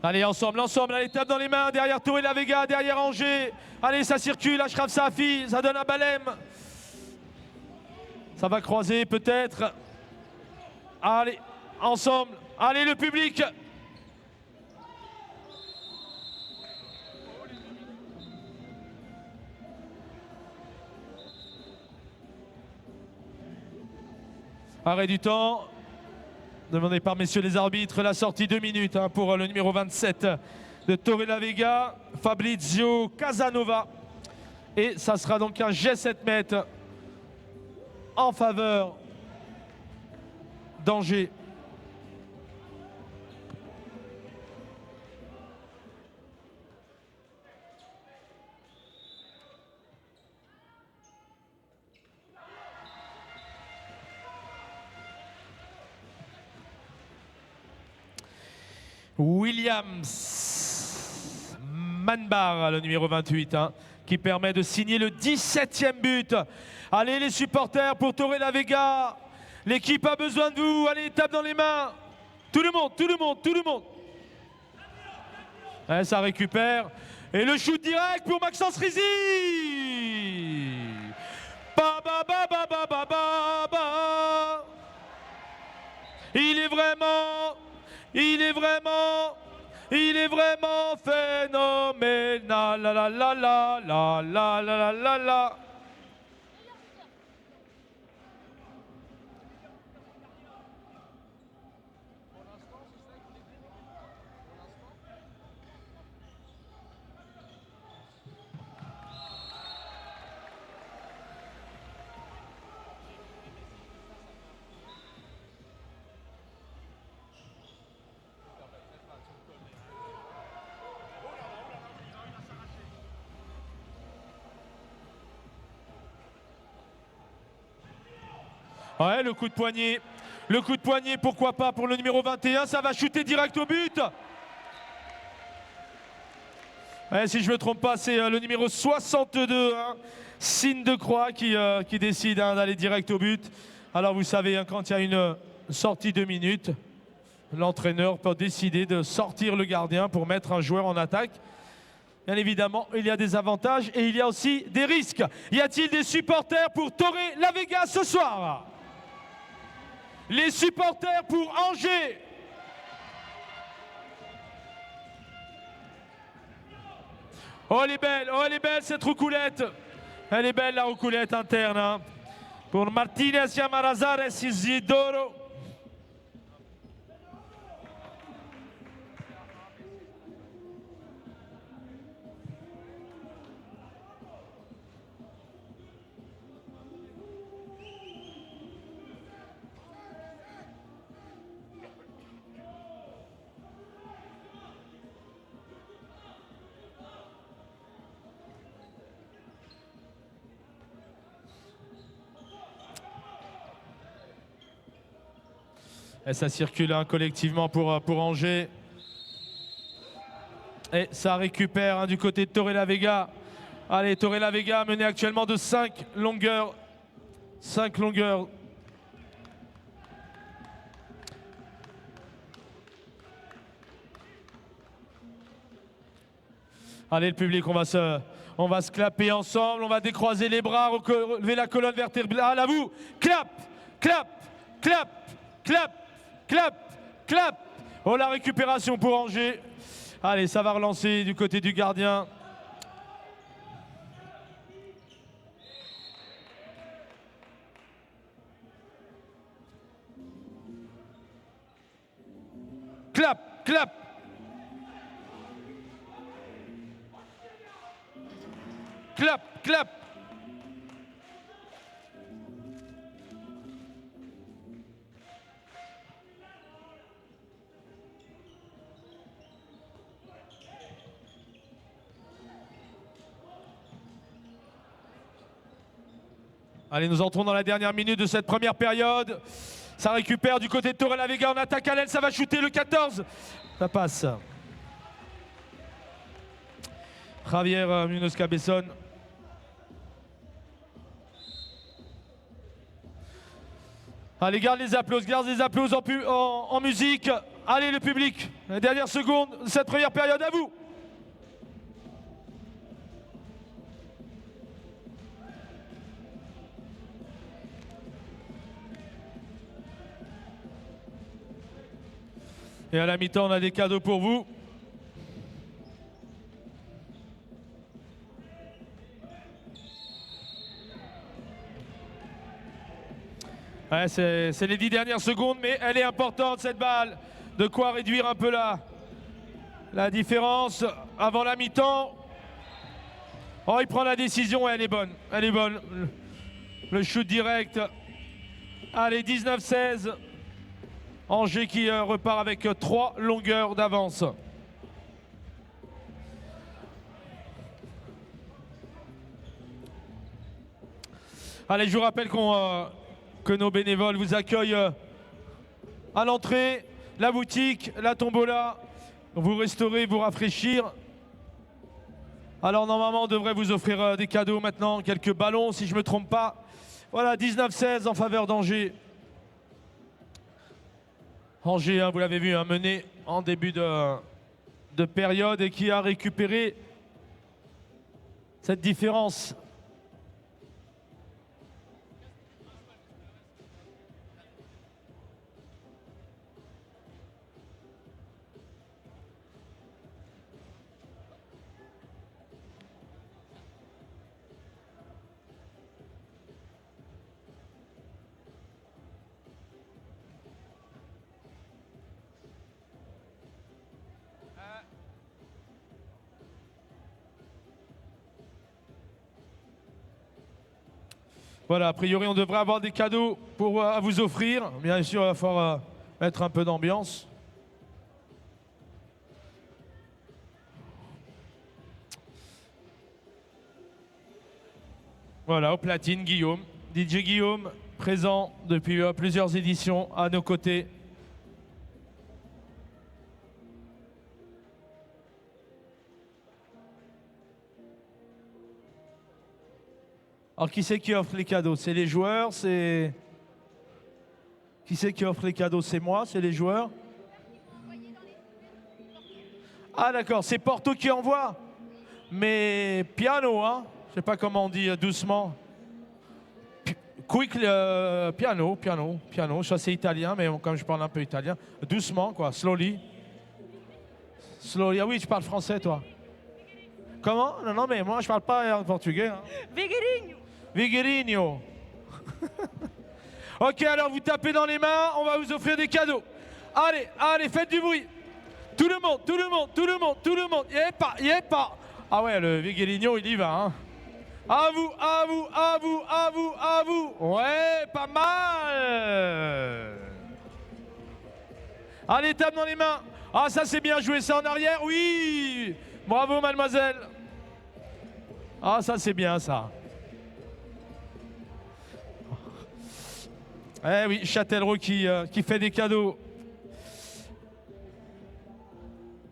Allez, ensemble, allez, tape dans les mains, derrière Torrelavega Vega, derrière Angers. Allez, ça circule, Achraf Safi, ça donne un Balem. Ça va croiser peut-être. Allez, ensemble, allez le public. Arrêt du temps. Demandé par messieurs les arbitres, la sortie 2 minutes hein, pour le numéro 27 de Torrelavega Vega, Fabrizio Casanova. Et ça sera donc un jet 7 mètres en faveur d'Angers. Williams Manbar, le numéro 28, hein, qui permet de signer le 17e but. Allez les supporters pour Torrelavega Vega. L'équipe a besoin de vous. Allez, tape dans les mains. Tout le monde, tout le monde, tout le monde. Ouais, ça récupère. Et le shoot direct pour Maxence Rizy. Ba, ba, ba, ba, ba, ba, ba, ba. Il est vraiment phénoménal. La la la la la la la la la. Ouais, le coup de poignet. Le coup de poignet, pourquoi pas pour le numéro 21. Ça va shooter direct au but. Ouais, si je ne me trompe pas, c'est le numéro 62, hein, Signe de Croix, qui décide d'aller direct au but. Alors vous savez, hein, quand il y a une sortie de minutes, l'entraîneur peut décider de sortir le gardien pour mettre un joueur en attaque. Bien évidemment, il y a des avantages et il y a aussi des risques. Y a-t-il des supporters pour Toré La Vega ce soir? Les supporters pour Angers. Oh, elle est belle cette roucoulette. Elle est belle la roucoulette interne. Hein. Pour Martinez, Yamarazares, Isidoro. Et ça circule hein, collectivement pour Angers. Et ça récupère hein, du côté de Toré La Vega. Allez, Toré La Vega mené actuellement de 5 longueurs. 5 longueurs. Allez, le public, on va se clapper ensemble. On va décroiser les bras, relever la colonne vertébrale. À vous. Clap, clap, clap, clap. Clap, clap. Oh, la récupération pour Angers. Allez, ça va relancer du côté du gardien. Clap, clap. Clap, clap. Allez, nous entrons dans la dernière minute de cette première période. Ça récupère du côté de Toré La Vega en attaque à l'aile. Ça va shooter le 14. Ça passe. Javier Munoz Cabezon. Allez, garde les applaudissements en musique. Allez, le public, la dernière seconde de cette première période, à vous. Et à la mi-temps, on a des cadeaux pour vous. Ouais, c'est les 10 dernières secondes, mais elle est importante cette balle. De quoi réduire un peu la différence avant la mi-temps. Oh, il prend la décision et elle est bonne. Elle est bonne. Le shoot direct. Allez, 19-16. Angers qui repart avec 3 longueurs d'avance. Allez, je vous rappelle que nos bénévoles vous accueillent à l'entrée, la boutique, la tombola. Vous restaurez, vous rafraîchir. Alors normalement, on devrait vous offrir des cadeaux maintenant, quelques ballons si je ne me trompe pas. Voilà, 19-16 en faveur d'Angers. Angers, hein, vous l'avez vu, hein, mené en début de période et qui a récupéré cette différence. Voilà, a priori, on devrait avoir des cadeaux à vous offrir. Bien sûr, il va falloir mettre un peu d'ambiance. Voilà, au platine, Guillaume. DJ Guillaume, présent depuis plusieurs éditions à nos côtés. Alors, qui c'est qui offre les cadeaux? C'est les joueurs? C'est... Qui c'est qui offre les cadeaux? C'est moi? C'est les joueurs? Ah d'accord, c'est Porto qui envoie. Mais piano, hein? Je sais pas comment on dit, doucement. Quick, piano. Ça c'est italien, mais comme je parle un peu italien, doucement quoi, slowly. Slowly. Ah oui, tu parles français toi. Comment? Non, mais moi je parle pas en portugais. Hein. Vigueirinho. Ok, alors vous tapez dans les mains, on va vous offrir des cadeaux. Allez, faites du bruit. Tout le monde. Yepa. Ah ouais, le Vigueirinho, il y va. Hein. À vous. Ouais, pas mal. Allez, tape dans les mains. Ah, ça c'est bien joué, ça en arrière. Oui. Bravo, mademoiselle. Ah, ça c'est bien, ça. Eh oui, Châtellerault qui fait des cadeaux.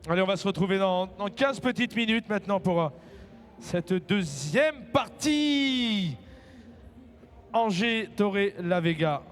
Allez, on va se retrouver dans 15 petites minutes maintenant pour cette deuxième partie. Angers, Torre la Vega.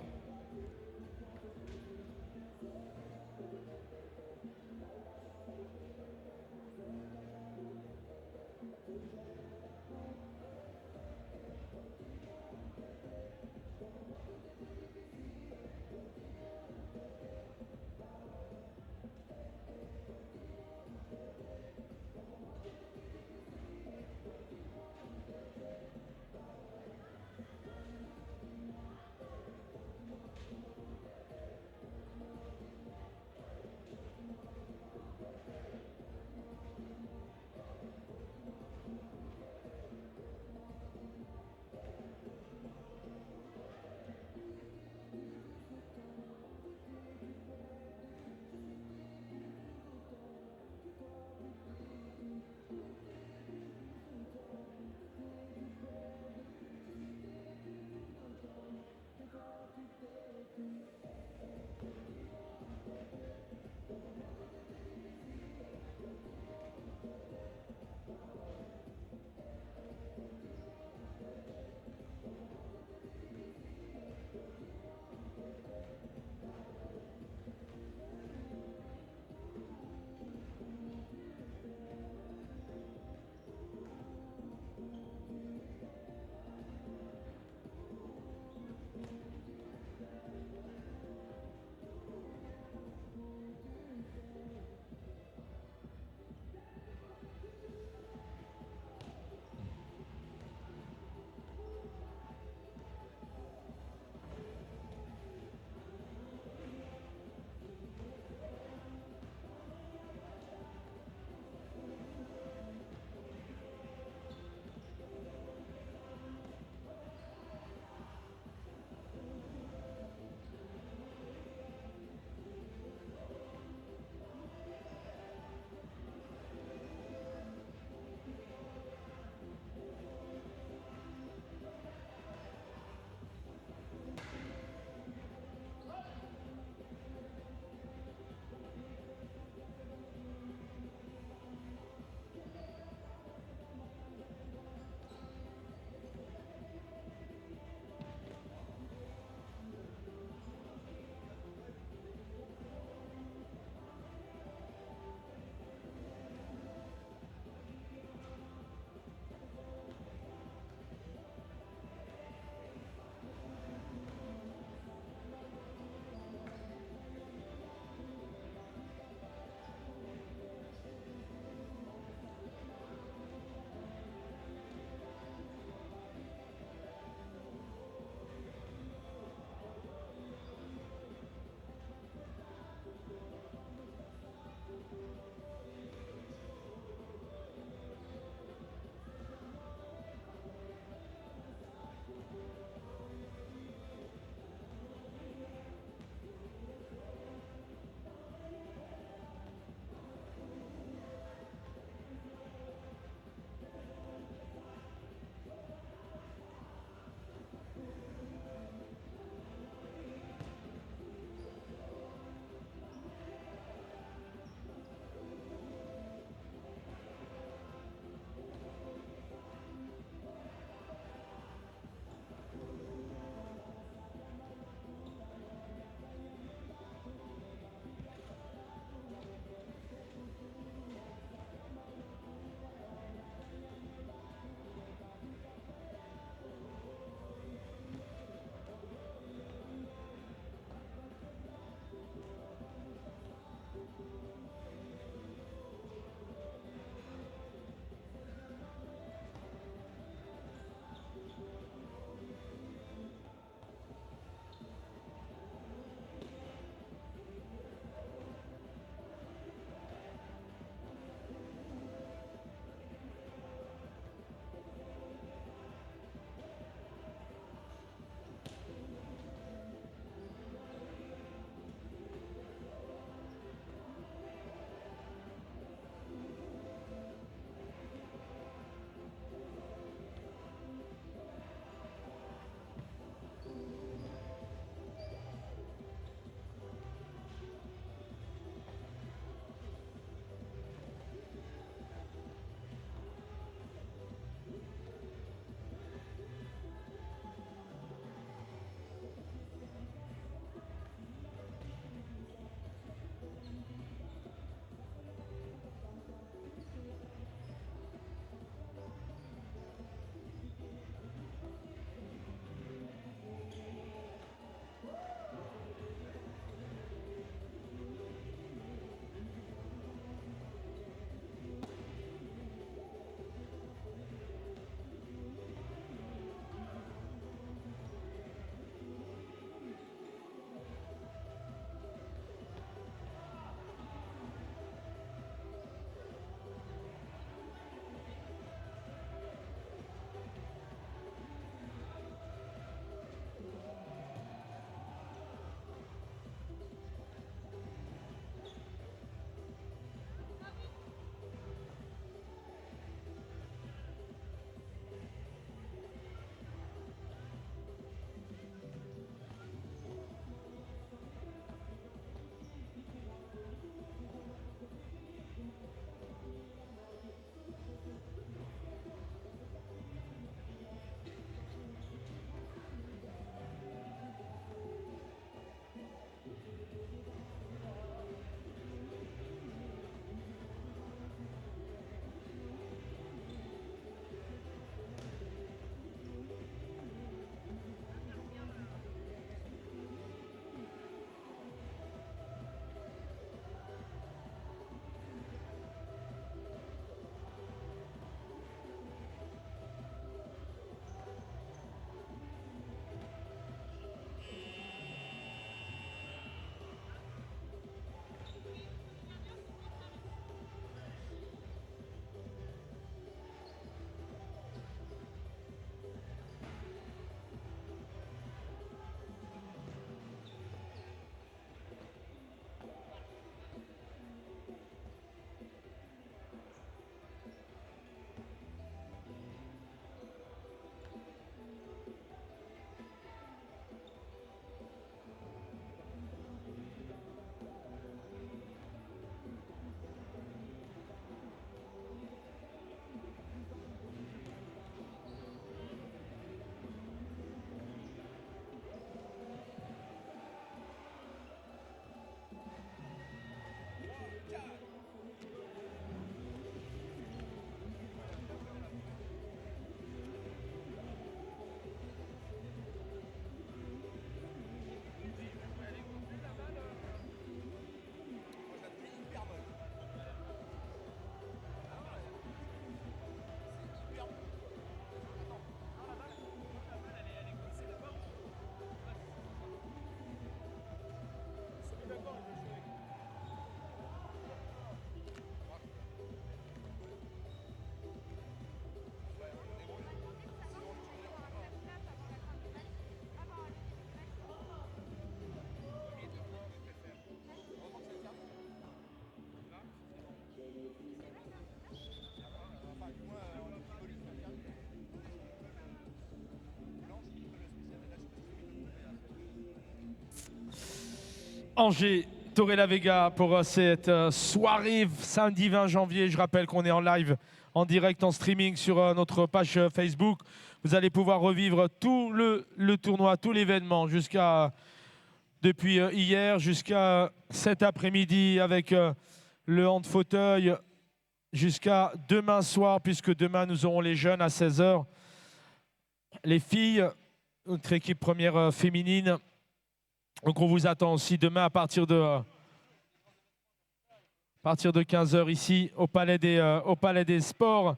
Angers, Torrelavega pour cette soirée samedi 20 janvier. Je rappelle qu'on est en live, en direct, en streaming sur notre page Facebook. Vous allez pouvoir revivre tout le tournoi, tout l'événement depuis hier jusqu'à cet après-midi avec le hand fauteuil jusqu'à demain soir, puisque demain nous aurons les jeunes à 16 h. Les filles, notre équipe première féminine. Donc on vous attend aussi demain à partir de 15 h ici au Palais des Sports.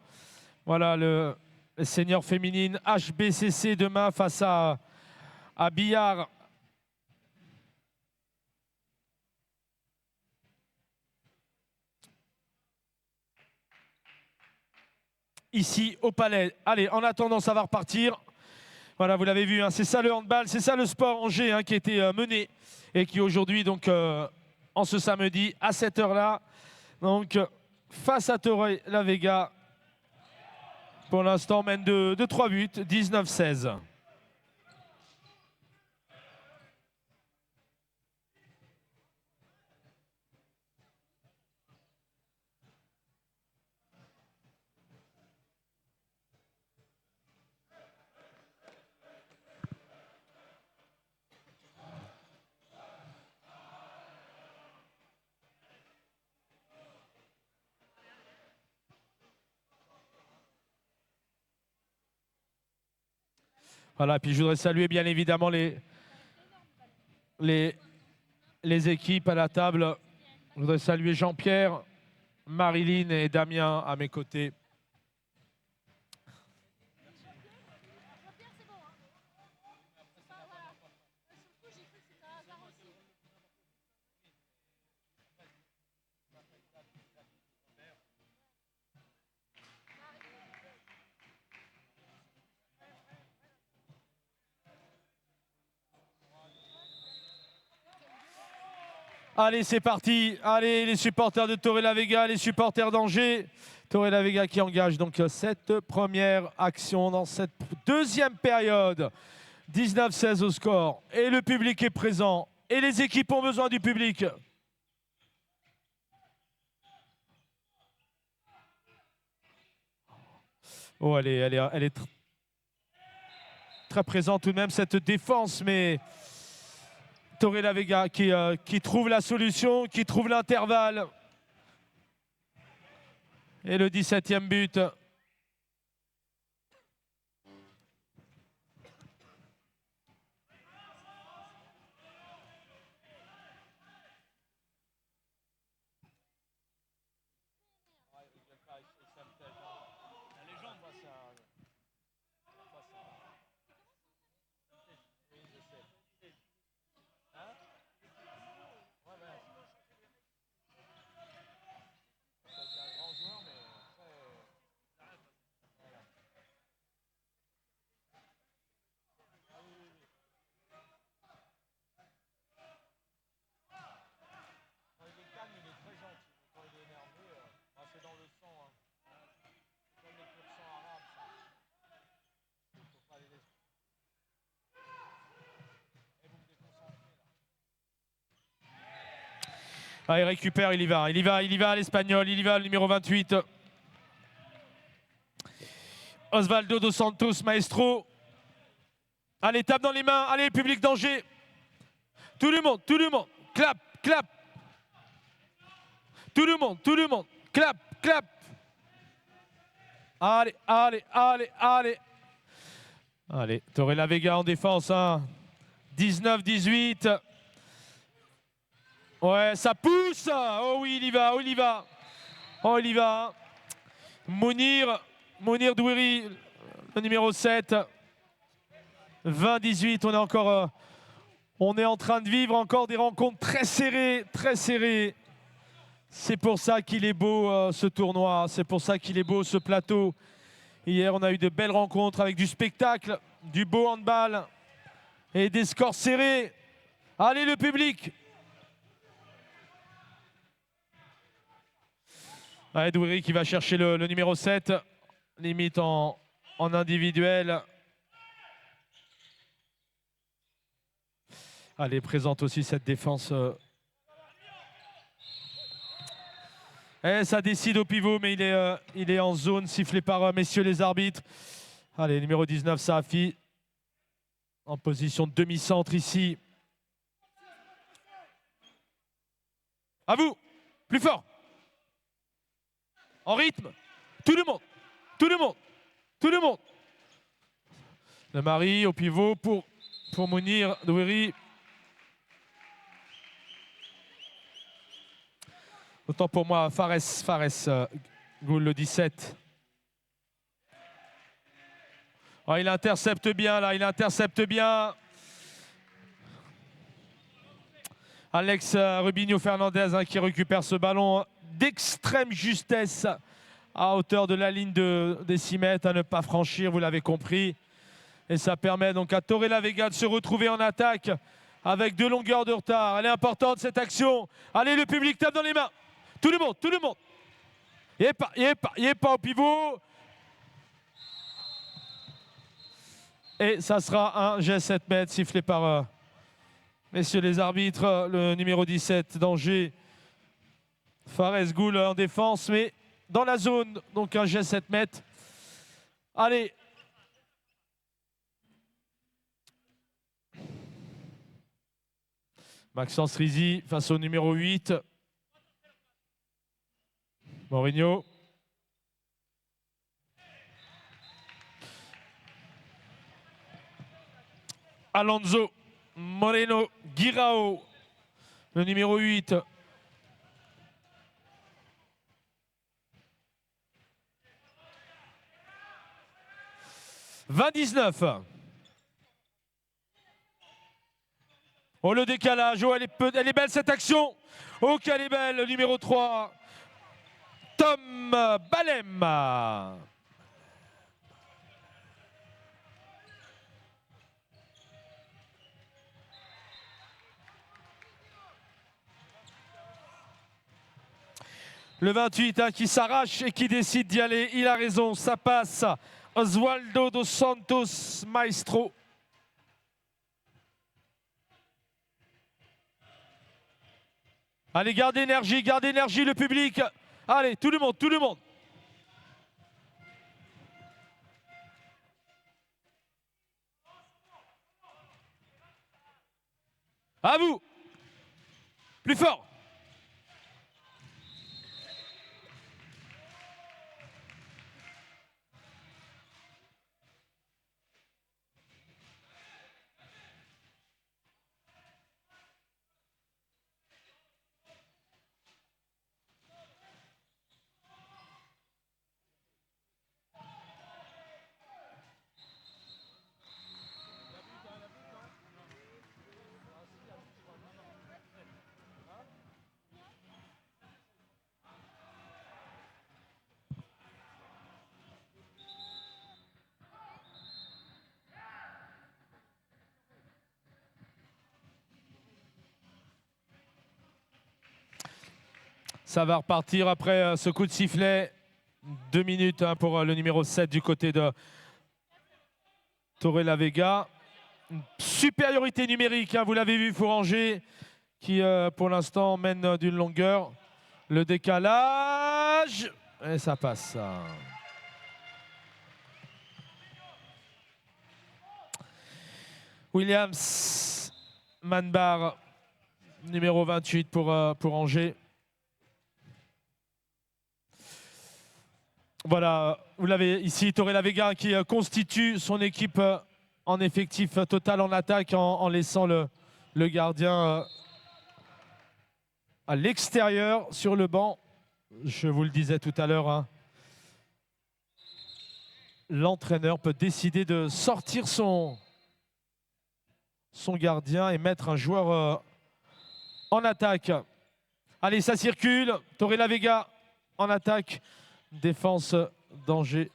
Voilà les seniors féminines HBCC demain face à Billard. Ici au Palais. Allez, en attendant, ça va repartir. Voilà, vous l'avez vu, hein, c'est ça le handball, c'est ça le sport Angers qui a été mené et qui aujourd'hui, donc, en ce samedi, à cette heure-là, donc, face à Torrelavega, pour l'instant, mène de 3 buts, 19-16. Voilà, puis je voudrais saluer bien évidemment les équipes à la table. Je voudrais saluer Jean-Pierre, Marilyn et Damien à mes côtés. Allez, c'est parti. Allez, les supporters de Torrelavega, les supporters d'Angers. Torrelavega qui engage donc cette première action dans cette deuxième période. 19-16 au score. Et le public est présent. Et les équipes ont besoin du public. Oh, elle est très présente tout de même, cette défense, mais Torrelavega qui trouve la solution, qui trouve l'intervalle. Et le 17e but. Ah, il récupère, il y va l'Espagnol, il y va le numéro 28. Osvaldo dos Santos, maestro. Allez, tape dans les mains, allez, public d'Angers. Tout le monde, clap, clap. Tout le monde, clap, clap. Allez. Allez, Torrelavega en défense, hein. 19-18. Ouais, ça pousse. Oh oui, il y va. Oh, il y va. Mounir Douiri, le numéro 7. 20-18, on est en train de vivre encore des rencontres très serrées. C'est pour ça qu'il est beau ce tournoi, c'est pour ça qu'il est beau ce plateau. Hier, on a eu de belles rencontres avec du spectacle, du beau handball et des scores serrés. Allez, le public. Allez, Douiri qui va chercher le numéro 7, limite en individuel. Allez, présente aussi cette défense Et ça décide au pivot, mais il est en zone, sifflé par messieurs les arbitres. Allez, numéro 19, Safi, en position de demi-centre ici. À vous, plus fort. En rythme, tout le monde, tout le monde, tout le monde. Le mari au pivot pour Mounir Douiri. Autant pour moi, Fares Goul, le 17. Oh, il intercepte bien là, il intercepte bien. Alex Rubinho Fernandez qui récupère ce ballon d'extrême justesse à hauteur de la ligne des 6 mètres à ne pas franchir, vous l'avez compris. Et ça permet donc à Torrelavega de se retrouver en attaque avec 2 longueurs de retard. Elle est importante cette action. Allez, le public tape dans les mains. Tout le monde, tout le monde. Il n'est pas au pivot. Et ça sera un geste 7 mètres sifflé par messieurs les arbitres. Le numéro 17 d'Angers, Fares Goul en défense, mais dans la zone. Donc un geste 7 mètres. Allez. Maxence Rizzi face au numéro 8. Mourinho. Alonso Moreno Guirao, le numéro 8. « 20-19. Oh, le décalage. Oh, elle est belle cette action. Oh, qu'elle est belle. Le numéro 3. Tom Balem. Le 28 qui s'arrache et qui décide d'y aller. Il a raison. Ça passe. Oswaldo dos Santos Maestro. Allez, gardez énergie le public. Allez, tout le monde, tout le monde. À vous. Plus fort. Ça va repartir après ce coup de sifflet. 2 minutes pour le numéro 7 du côté de Torrelavega. Supériorité numérique, vous l'avez vu, Fouranger, qui pour l'instant mène d'une longueur. Le décalage, et ça passe. Williams Manbar, numéro 28 pour Angers. Voilà, vous l'avez ici, Torrelavega qui constitue son équipe en effectif total en attaque en laissant le gardien à l'extérieur sur le banc. Je vous le disais tout à l'heure, hein, l'entraîneur peut décider de sortir son gardien et mettre un joueur en attaque. Allez, ça circule, Torrelavega en attaque. Défense d'Angers.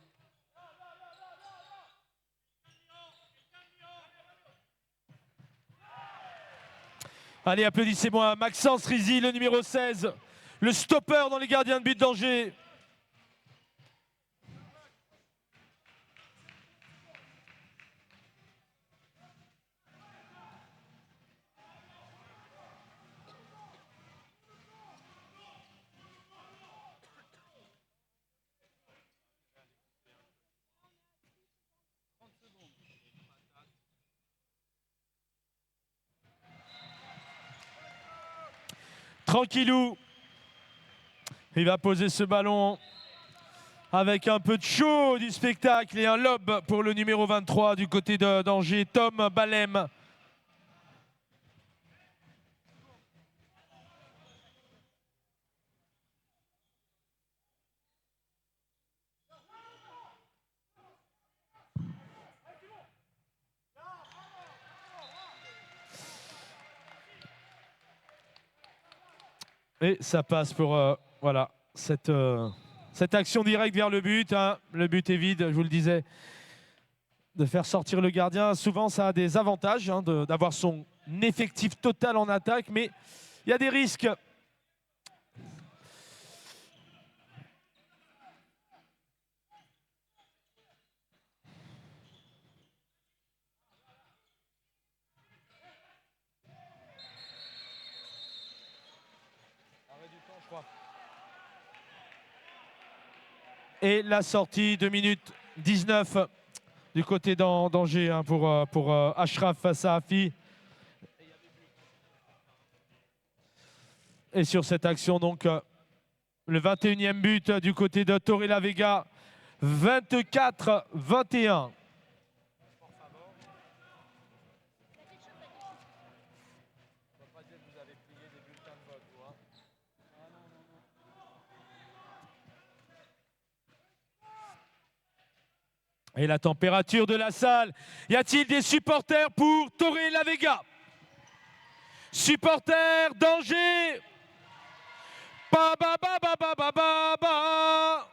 Allez, applaudissez-moi Maxence Rizzi, le numéro 16, le stopper dans les gardiens de but d'Angers. tranquillou. Il va poser ce ballon avec un peu de show du spectacle et un lob pour le numéro 23 du côté d'Angers, Tom Balem. Et ça passe pour voilà, cette action directe vers le but. Hein. Le but est vide, je vous le disais. De faire sortir le gardien, souvent ça a des avantages hein, d'avoir son effectif total en attaque, mais il y a des risques. Et la sortie, 2 minutes 19 du côté d'Angers hein, pour Achraf Sahafi. Et sur cette action, donc, le 21e but du côté de Torrelavega, 24-21. Et la température de la salle. Y a-t-il des supporters pour Torrelavega? Supporters d'Angers. Ba ba ba ba ba ba ba ba.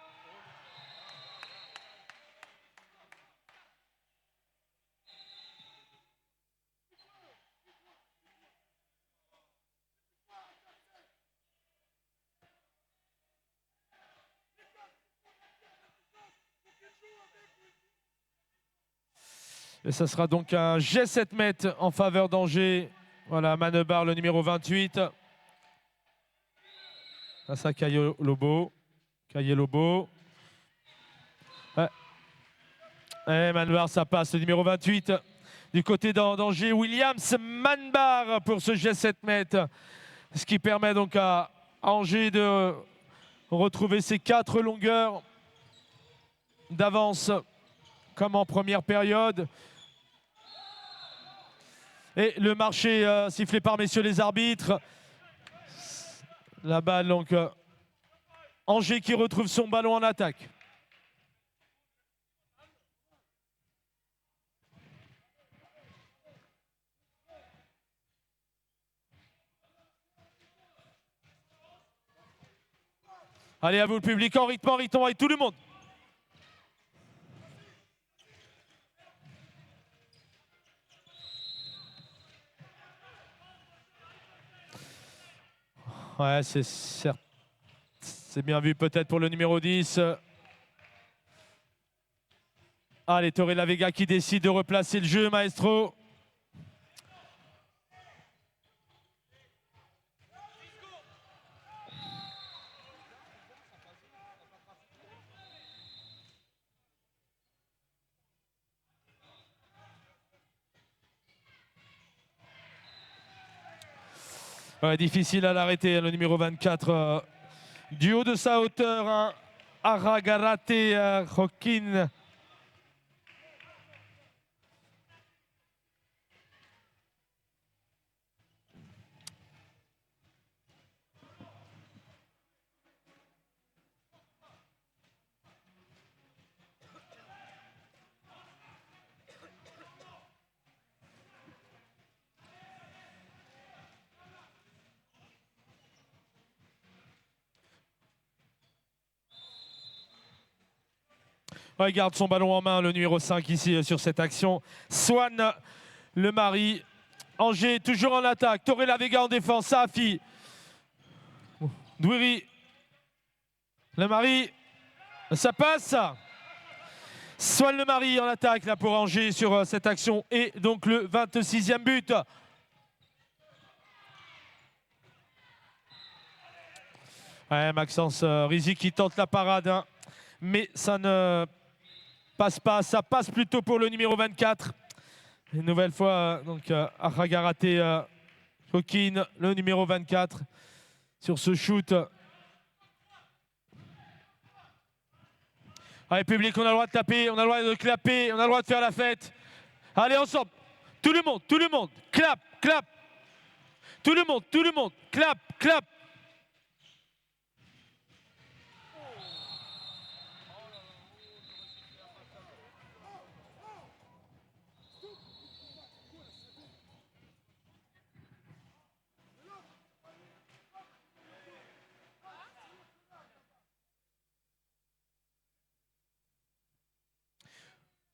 Et ça sera donc un G7 mètres en faveur d'Angers. Voilà, Manebar, le numéro 28. Face à Caillé Lobo. Ouais. Et Manebar, ça passe, le numéro 28. Du côté d'Angers, Williams Manbar pour ce G7 mètres. Ce qui permet donc à Angers de retrouver ses 4 longueurs d'avance comme en première période. Et le marché sifflé par messieurs les arbitres. La balle donc Angers qui retrouve son ballon en attaque. Allez, à vous le public, en rythme, avec tout le monde. Ouais, c'est bien vu peut-être pour le numéro 10. Allez, Torrelavega qui décide de replacer le jeu, maestro. Ouais, difficile à l'arrêter, le numéro 24. Du haut de sa hauteur, hein, Aragarate Joaquin. Ouais, il garde son ballon en main, le numéro 5 ici sur cette action. Swan, le mari. Angers toujours en attaque. Torrelavega en défense. Sahafi. Douiri. Le mari. Ça passe. Swan le mari en attaque là pour Angers sur cette action. Et donc le 26e but. Ouais, Maxence Rizzi qui tente la parade. Hein. Mais ça ne passe pas. Ça passe plutôt pour le numéro 24. Une nouvelle fois, donc Aragarate Joaquin, le numéro 24. sur ce shoot. Allez, public, on a le droit de taper, on a le droit de clapper, on a le droit de faire la fête. Allez, ensemble. Tout le monde. Clap, clap. Tout le monde. Clap, clap.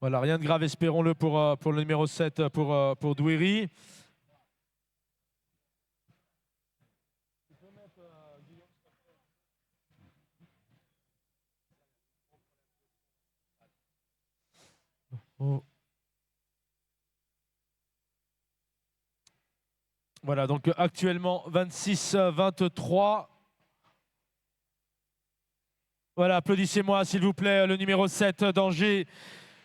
Voilà, rien de grave, espérons-le pour le numéro 7, pour Douiri. Oh. Voilà, donc actuellement 26-23. Voilà, applaudissez-moi s'il vous plaît, le numéro 7 d'Angers,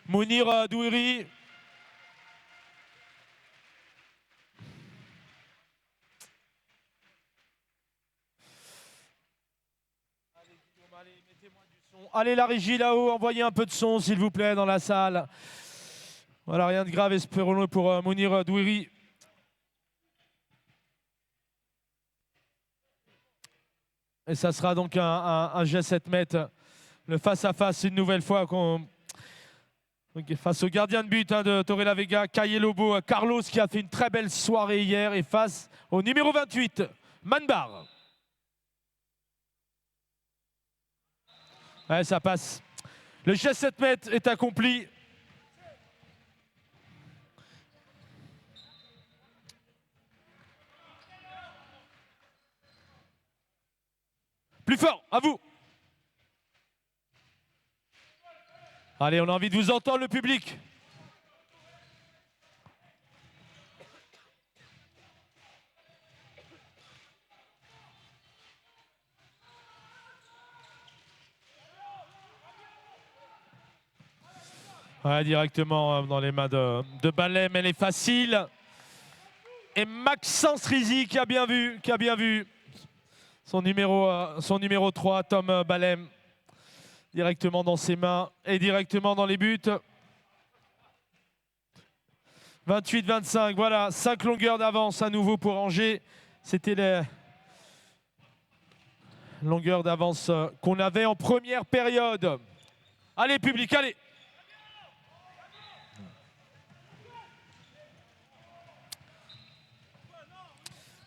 Mounir Douiri. Allez, la régie là-haut, envoyez un peu de son s'il vous plaît dans la salle. Voilà, rien de grave, espérons-le pour Mounir Douiri. Et ça sera donc un G7 mètres, le face-à-face une nouvelle fois face au gardien de but de Torrelavega, Caye Lobo, Carlos qui a fait une très belle soirée hier et face au numéro 28, Manbar. Ouais, ça passe. Le G7 mètres est accompli. Plus fort, à vous. Allez, on a envie de vous entendre, le public. Ouais, directement dans les mains de Balem, elle est facile. Et Maxence Rizy qui a bien vu. Son numéro 3, Tom Balem, directement dans ses mains et directement dans les buts. 28-25, voilà, 5 longueurs d'avance à nouveau pour Angers. C'était les longueurs d'avance qu'on avait en première période. Allez, public, allez!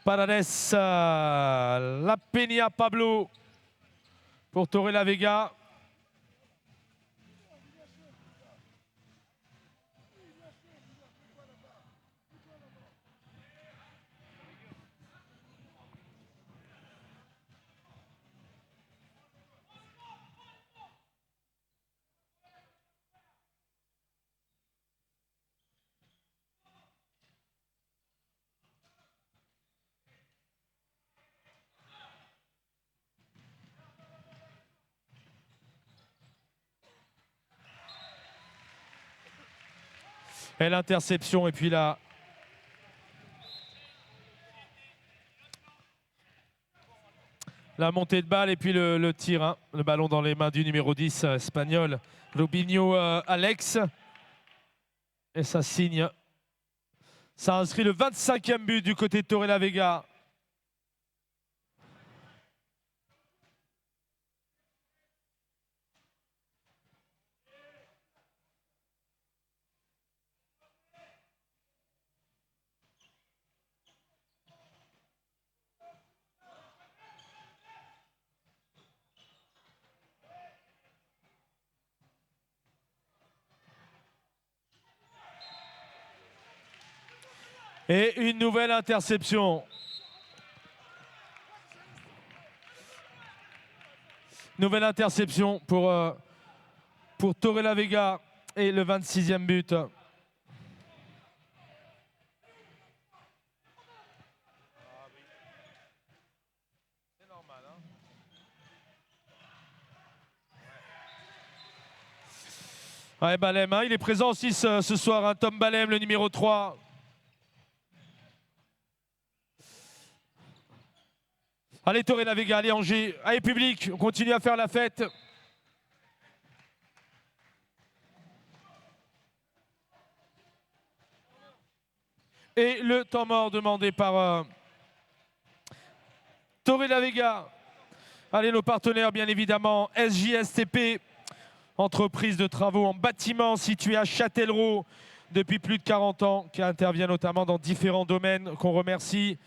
Paredes, La Peña Pablo pour Torrelavega. Et l'interception, et puis la montée de balle, et puis le tir. Hein. Le ballon dans les mains du numéro 10 espagnol, Robinho Alex. Et ça signe. Ça inscrit le 25e but du côté de Torrelavega. Et une nouvelle interception. Nouvelle interception pour Torrelavega et le 26e but. Ouais, Balem, hein, il est présent aussi ce soir, hein, Tom Balem, le numéro 3. Allez, Torrelavega, allez, Angers. Allez, public, on continue à faire la fête. Et le temps mort demandé par Torrelavega. Allez, nos partenaires, bien évidemment, SJSTP, entreprise de travaux en bâtiment située à Châtellerault depuis plus de 40 ans, qui intervient notamment dans différents domaines qu'on remercie.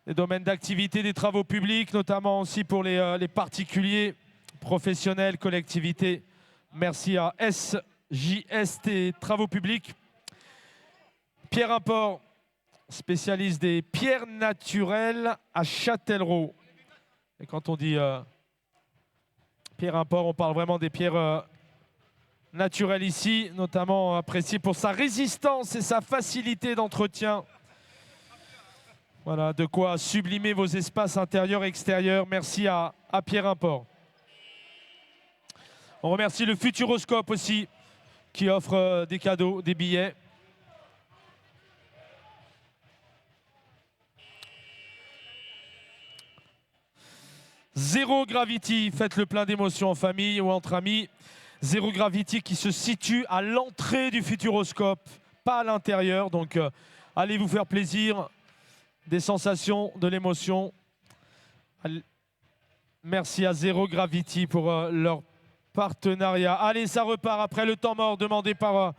Les domaines d'activité des travaux publics, notamment aussi pour les particuliers, professionnels, collectivités. Merci à SJST Travaux publics. Pierre Import, spécialiste des pierres naturelles à Châtellerault. Et quand on dit Pierre Import, on parle vraiment des pierres naturelles ici, notamment appréciées pour sa résistance et sa facilité d'entretien. Voilà, de quoi sublimer vos espaces intérieurs et extérieurs. Merci à Pierre Import. On remercie le Futuroscope aussi, qui offre des cadeaux, des billets. Zero Gravity, faites le plein d'émotions en famille ou entre amis. Zero Gravity qui se situe à l'entrée du Futuroscope, pas à l'intérieur. Donc allez vous faire plaisir, des sensations, de l'émotion. Merci à Zero Gravity pour leur partenariat. Allez, ça repart après le temps mort demandé par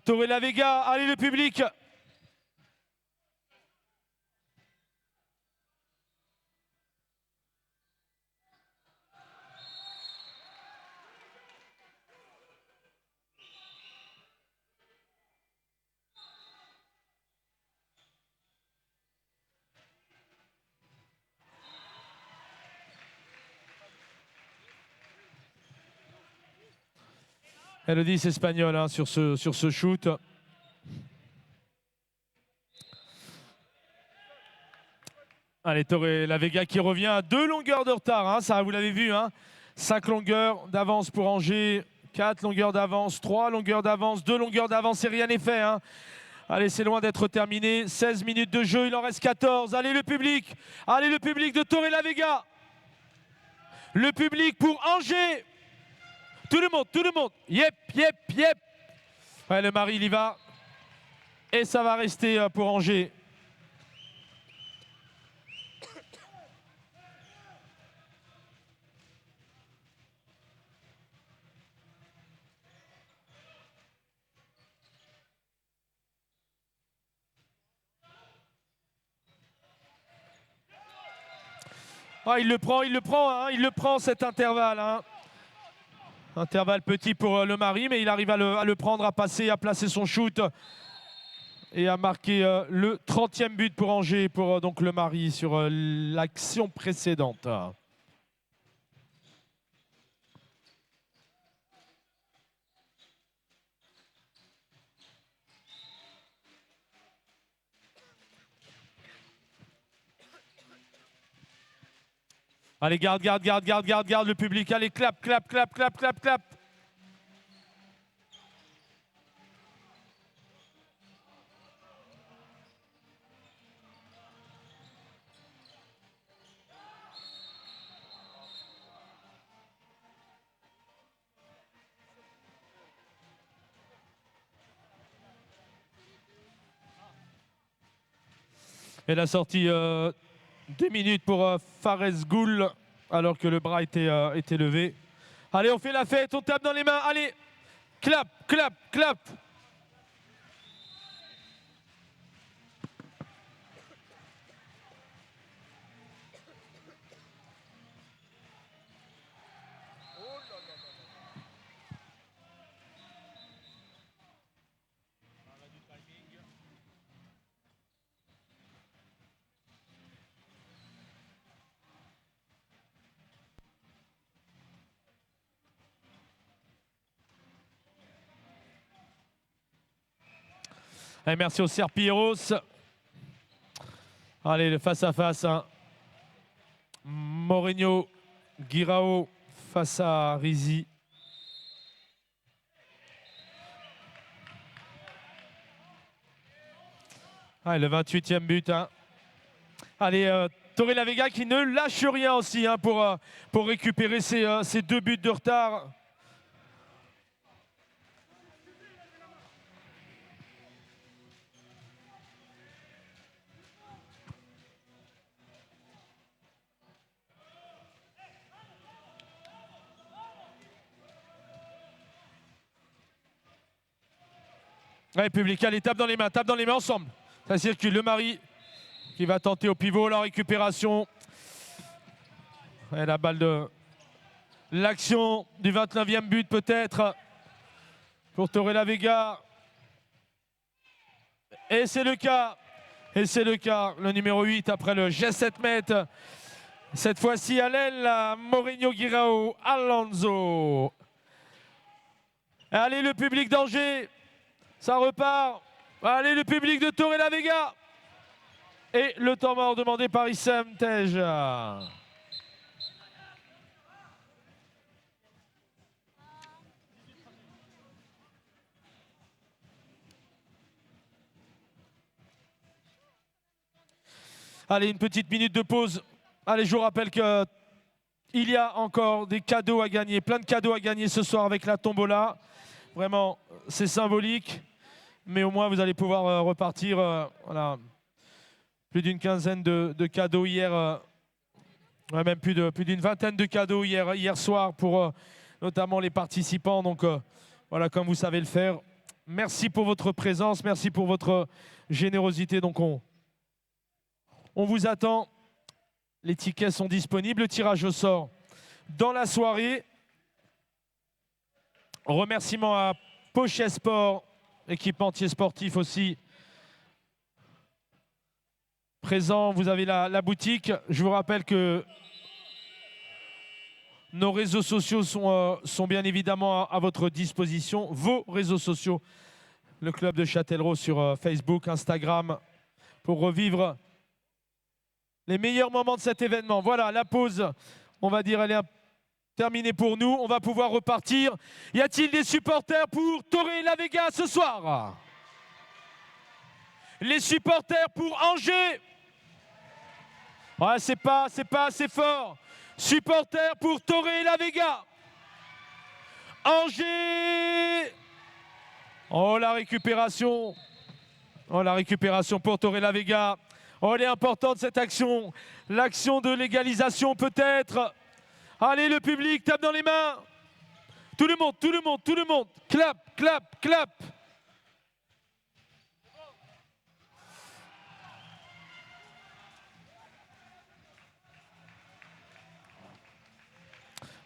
Torrelavega. Allez, le public. Elodie, c'est espagnol hein, sur ce shoot. Allez, Torrelavega qui revient à 2 longueurs de retard. Hein, ça, vous l'avez vu. Hein, 5 longueurs d'avance pour Angers. 4 longueurs d'avance. 3 longueurs d'avance. 2 longueurs d'avance et rien n'est fait. Hein. Allez, c'est loin d'être terminé. 16 minutes de jeu, il en reste 14. Allez, le public. Allez, le public de Torrelavega. Le public pour Angers. Tout le monde, tout le monde. Yep, yep, yep. Ouais, le mari, il y va. Et ça va rester pour Angers. Ah, il le prend cet intervalle. Hein. Intervalle petit pour le mari, mais il arrive à le prendre, à passer, à placer son shoot et à marquer le 30e but pour Angers, pour donc le mari sur l'action précédente. Allez, garde le public. Allez, clap. Et la sortie 2 minutes pour Fares Goul, alors que le bras était levé. Allez, on fait la fête, on tape dans les mains. Allez, clap. Et merci au Serpilleros. Allez, le face-à-face. Hein. Mourinho, Guirao face à Rizzi. Allez, le 28e but. Hein. Allez, Torre la Vega qui ne lâche rien aussi hein, pour récupérer ses 2 buts de retard. Ouais, public, allez, tape dans les mains ensemble. Ça circule, le mari qui va tenter au pivot la récupération. Ouais, la balle de l'action du 29e but peut-être pour Torre la Vega. Et c'est le cas. Et c'est le cas. Le numéro 8 après le geste 7 mètres. Cette fois-ci à l'aile, Mourinho Guirao Alonso. Allez, le public d'Angers. Ça repart. Allez, le public de Torre la Vega. Et le temps mort demandé par Issam Tej. Allez, une petite minute de pause. Allez, je vous rappelle qu'il y a encore des cadeaux à gagner, plein de cadeaux à gagner ce soir avec la tombola. Vraiment, c'est symbolique, mais au moins vous allez pouvoir repartir. Voilà, plus d'une quinzaine de cadeaux hier, même plus d'une vingtaine de cadeaux hier soir pour notamment les participants. Donc voilà, comme vous savez le faire. Merci pour votre présence, merci pour votre générosité. Donc on vous attend. Les tickets sont disponibles. Le tirage au sort dans la soirée. Remerciements à Pochet Sport, équipementier sportif aussi. Présent, vous avez la boutique. Je vous rappelle que nos réseaux sociaux sont bien évidemment à votre disposition. Vos réseaux sociaux. Le club de Châtellerault sur Facebook, Instagram, pour revivre les meilleurs moments de cet événement. Voilà, la pause, on va dire, elle est terminée pour nous. On va pouvoir repartir. Y a-t-il des supporters pour Torre la Vega ce soir? Les supporters pour Angers? Ouais, c'est pas assez fort. Supporters pour Torre la Vega. Angers. Oh, la récupération. Oh, la récupération pour Torre la Vega. Oh, elle est importante cette action. L'action de l'égalisation peut-être. Allez, le public tape dans les mains. Tout le monde, tout le monde, tout le monde. Clap, clap, clap.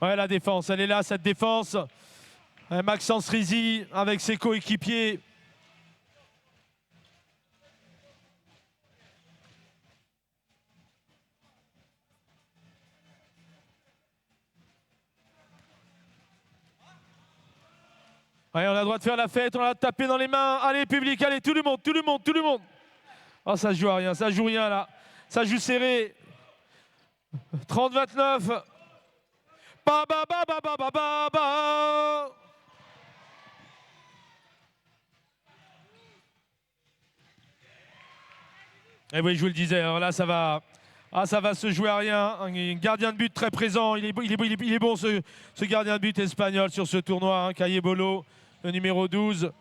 Ouais, la défense, elle est là, cette défense. Maxence Rizzi avec ses coéquipiers. Ouais, on a le droit de faire la fête, on a le droit de taper dans les mains. Allez, public, allez, tout le monde, tout le monde, tout le monde. Oh, ça joue à rien, ça joue rien là. Ça joue serré. 30-29. Ba ba ba ba ba ba ba ba. Et oui, je vous le disais, alors là, ça va se jouer à rien. Un gardien de but très présent. Il est bon, ce gardien de but espagnol sur ce tournoi. Hein, Cayebolo, le numéro 12.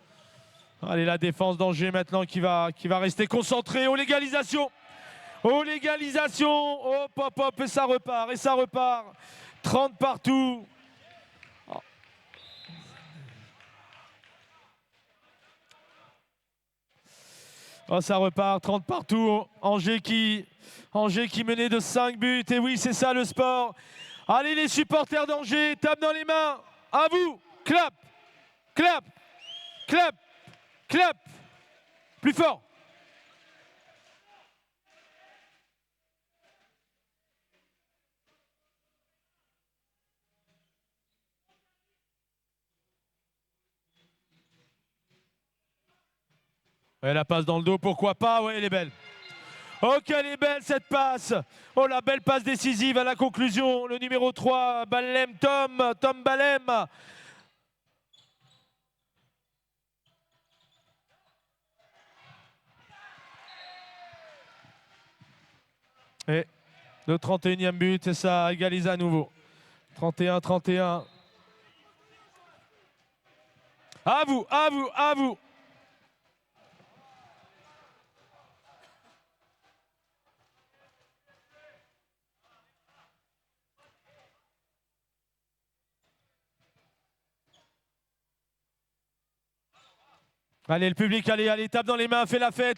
Allez, la défense d'Angers maintenant qui va rester concentrée. Aux légalisations. Aux légalisations. Hop, hop, hop. Et ça repart. Et ça repart. 30 partout. Oh, ça repart, 30 partout. Angers qui menait de 5 buts. Et oui, c'est ça le sport. Allez, les supporters d'Angers, tape dans les mains. À vous. Clap, clap, clap, clap. Plus fort. Ouais, la passe dans le dos, pourquoi pas. Ouais, elle est belle. Oh, qu'elle est belle cette passe. Oh, la belle passe décisive à la conclusion. Le numéro 3, Balem, Tom Balem. Et le 31e but, et ça égalise à nouveau. 31-31. À vous, à vous, à vous. Allez, le public, allez, allez, tape dans les mains, fait la fête.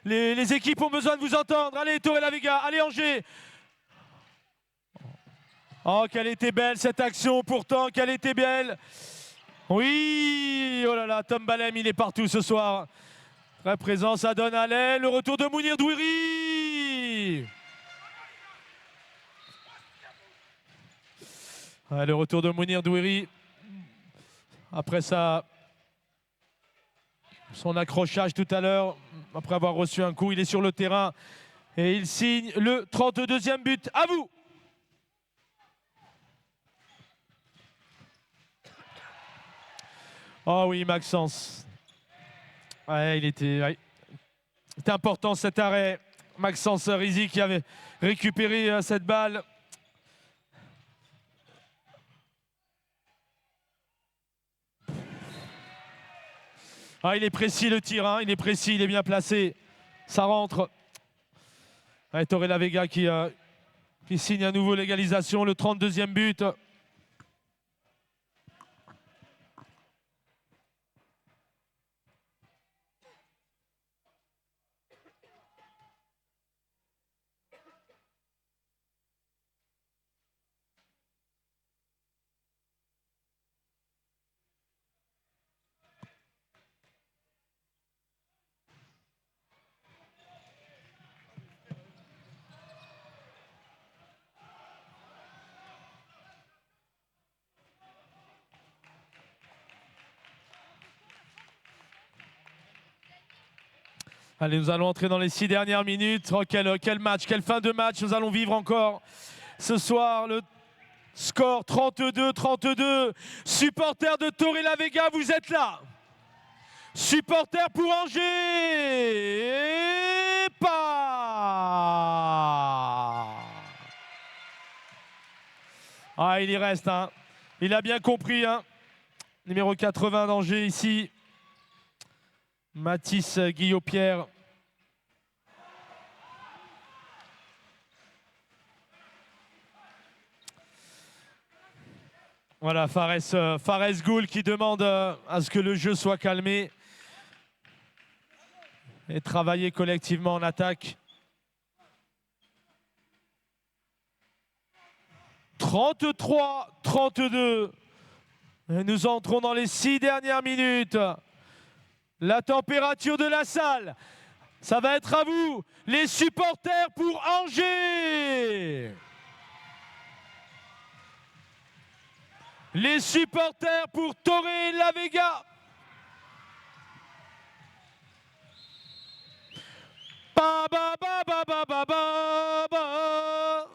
Les équipes ont besoin de vous entendre. Allez, Torrelavega, allez, Angers. Oh, qu'elle était belle cette action, pourtant, qu'elle était belle. Oui, oh là là, Tom Balem, il est partout ce soir. Très présent, ça donne à l'aile. Le retour de Mounir Douiri. Ouais, le retour de Mounir Douiri. Après ça, son accrochage tout à l'heure, après avoir reçu un coup, il est sur le terrain. Et il signe le 32e but. À vous. Oh oui, Maxence. Ouais, c'était important cet arrêt. Maxence Rizzi qui avait récupéré cette balle. Ah, il est précis le tir, hein. Il est précis, il est bien placé. Ça rentre. Ouais, Torrelavega qui signe à nouveau l'égalisation, le 32e but. Allez, nous allons entrer dans les 6 dernières minutes. Oh, quel match, quelle fin de match nous allons vivre encore ce soir. Le score 32-32. Supporters de Torrelavega, vous êtes là. Supporters pour Angers. Et pas. Ah, il y reste. Hein. Il a bien compris. Hein. Numéro 80 d'Angers ici. Mathis Guillaume-Pierre. Voilà, Fares Goul qui demande à ce que le jeu soit calmé et travailler collectivement en attaque. 33-32. Nous entrons dans les 6 dernières minutes. La température de la salle, ça va être à vous, les supporters pour Angers. Les supporters pour Torrelavega. Ba ba ba ba ba ba ba ba.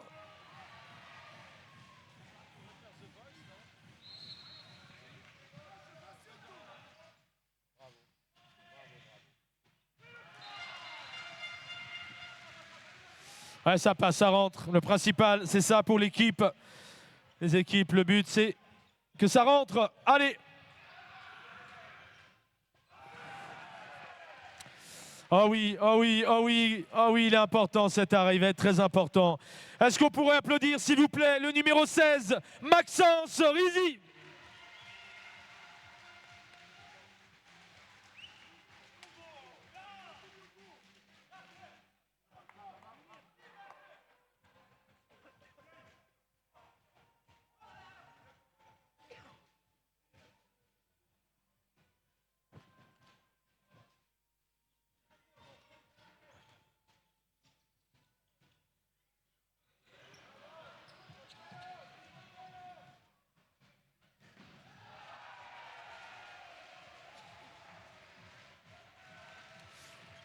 Ouais, ça passe, ça rentre. Le principal, c'est ça pour l'équipe. Les équipes, le but, c'est que ça rentre. Allez. Oh oui, oh oui, oh oui, oh oui, il est important cet arrêt, il va être très important. Est-ce qu'on pourrait applaudir, s'il vous plaît, le numéro 16, Maxence Rizzi.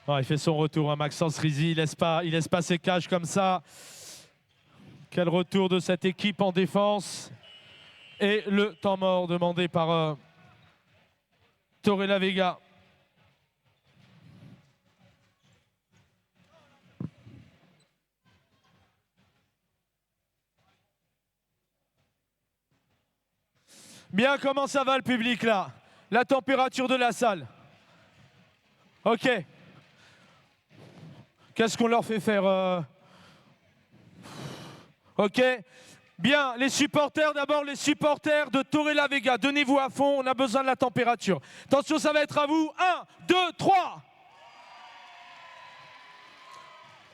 Oh, il fait son retour, hein, Maxence Rizzi, il laisse pas ses cages comme ça. Quel retour de cette équipe en défense. Et le temps mort demandé par Torrelavega. Bien, comment ça va le public là? La température de la salle. Ok. Qu'est-ce qu'on leur fait faire Ok. Bien, les supporters, d'abord les supporters de Torrelavega. Donnez-vous à fond, on a besoin de la température. Attention, ça va être à vous. 1, 2, 3.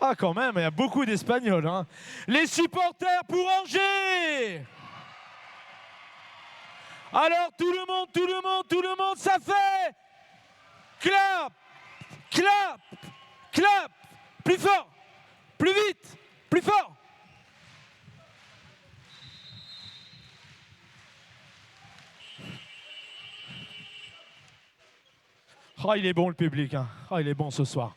Ah quand même, il y a beaucoup d'Espagnols. Hein. Les supporters pour Angers. Alors tout le monde, ça fait clap, clap, clap, plus fort, plus vite, plus fort. Oh, il est bon le public, hein. Oh, il est bon ce soir.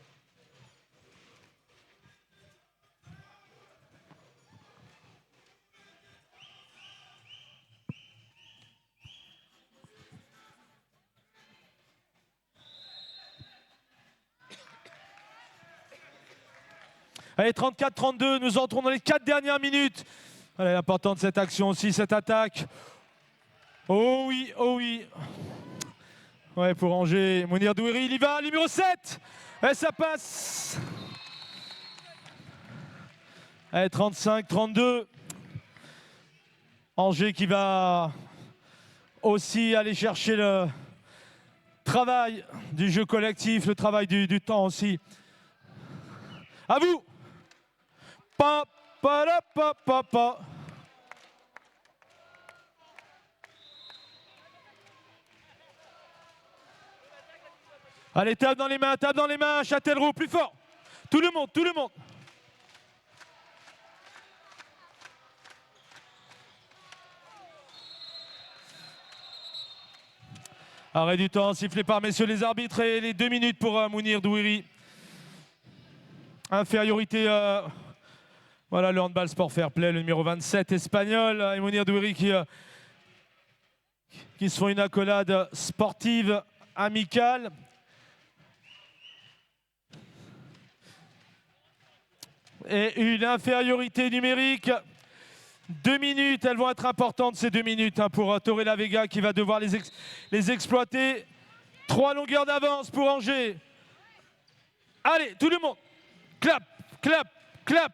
Allez, 34-32, nous entrons dans les 4 dernières minutes. Elle est importante cette action aussi, cette attaque. Oh oui, oh oui. Ouais, pour Angers, Mounir Douiri, il y va, numéro 7. Et ça passe. Allez, 35-32. Angers qui va aussi aller chercher le travail du jeu collectif, le travail du temps aussi. À vous. Pa, pa, la, pa, pa, pa. Allez, tape dans les mains, Châtellerault, plus fort. Tout le monde, tout le monde. Arrêt du temps, sifflé par messieurs les arbitres et les 2 minutes pour Mounir Douiri. Infériorité, voilà le handball sport fair play, le numéro 27 espagnol et Mounir Douiri qui se font une accolade sportive, amicale. Et une infériorité numérique. 2 minutes, elles vont être importantes ces 2 minutes hein, pour Torrelavega qui va devoir les exploiter. 3 longueurs d'avance pour Angers. Allez, tout le monde. Clap, clap, clap.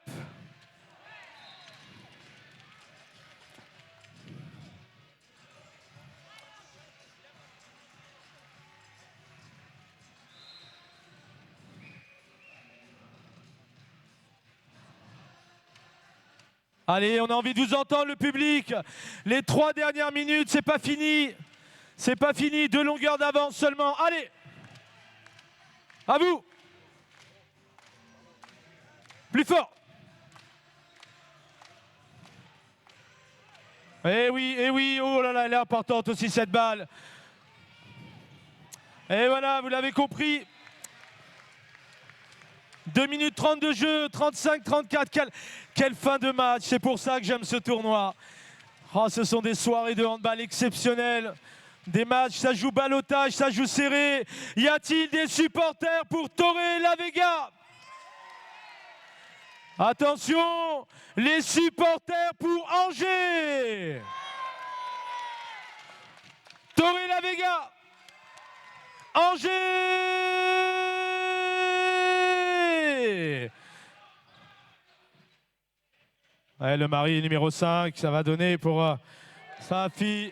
Allez, on a envie de vous entendre, le public. Les 3 dernières minutes, c'est pas fini. C'est pas fini. 2 longueurs d'avance seulement. Allez. À vous. Plus fort. Eh oui, oh là là, elle est importante aussi cette balle. Et voilà, vous l'avez compris. 2 minutes 30 de jeu, 35-34. Quelle fin de match, c'est pour ça que j'aime ce tournoi. Oh, ce sont des soirées de handball exceptionnelles. Des matchs, ça joue ballottage, ça joue serré. Y a-t-il des supporters pour Torrelavega? Attention, les supporters pour Angers. Torrelavega. Angers. Ouais, le mari numéro 5, ça va donner pour sa fille.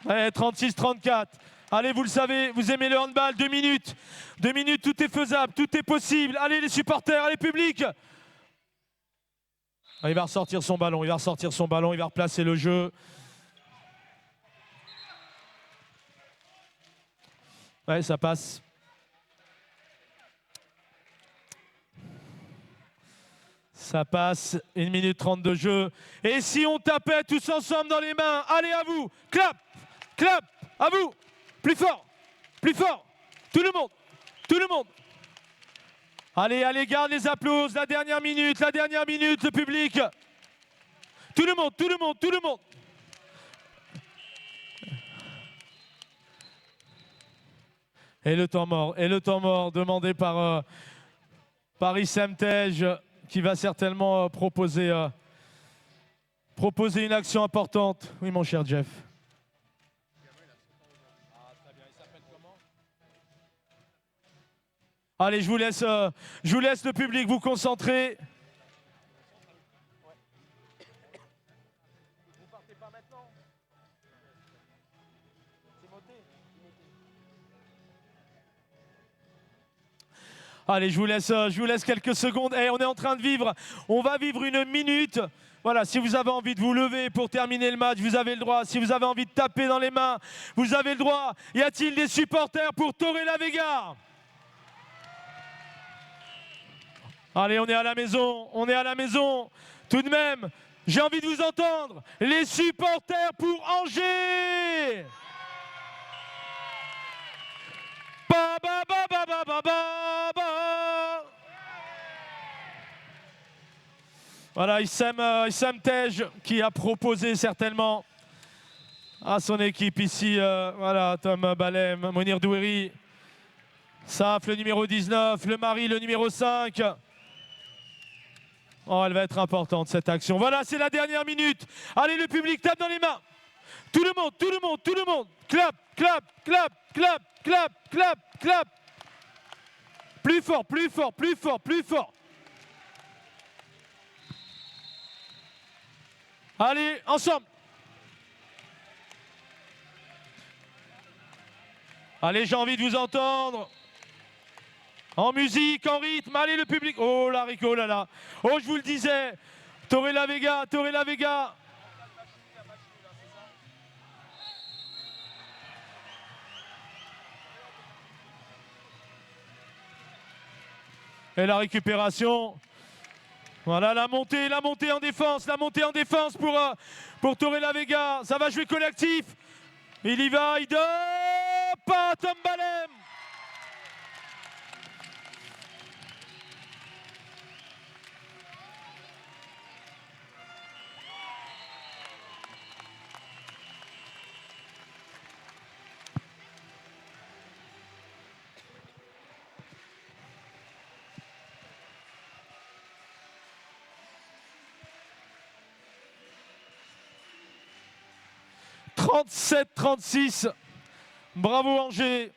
Ouais, 36-34. Allez, vous le savez, vous aimez le handball, 2 minutes. 2 minutes, tout est faisable, tout est possible. Allez, les supporters, allez, public. Il va ressortir son ballon, il va replacer le jeu. Ouais, ça passe. Ça passe, 1 minute 30 de jeu. Et si on tapait tous ensemble dans les mains, allez à vous, clap, clap, à vous, plus fort, tout le monde. Allez, garde les applaudissements, la dernière minute, le public. Tout le monde. Et le temps mort demandé par Paris Semtej, qui va certainement proposer une action importante. Oui, mon cher Jeff. Allez, je vous laisse le public vous concentrer. Vous partez pas maintenant. Allez, je vous laisse quelques secondes. Et on est en train de vivre, on va vivre une minute. Voilà, si vous avez envie de vous lever pour terminer le match, vous avez le droit. Si vous avez envie de taper dans les mains, vous avez le droit. Y a-t-il des supporters pour Torrelavega? Allez, on est à la maison, on est à la maison. Tout de même, j'ai envie de vous entendre. Les supporters pour Angers. Ba ba ba ba ba ba ba ba. Voilà, Issam Tej qui a proposé certainement à son équipe ici, voilà, Tom Balem, Monir Doueri, Saf le numéro 19, le Mari le numéro 5. Oh, elle va être importante cette action. Voilà, c'est la dernière minute. Allez, le public tape dans les mains. Tout le monde, tout le monde, tout le monde. Clap, clap, clap, clap, clap, clap, clap. Plus fort, plus fort, plus fort, plus fort. Allez, ensemble. Allez, j'ai envie de vous entendre. En musique, en rythme, allez le public. Oh là, Rico, oh là là. Oh, je vous le disais. Torrelavega, Torrelavega. Et la récupération. Voilà, la montée en défense, la montée en défense pour Torrelavega. Ça va jouer collectif. Il y va, il donne. Pas Tom Balem. « 37-36. Bravo Angers.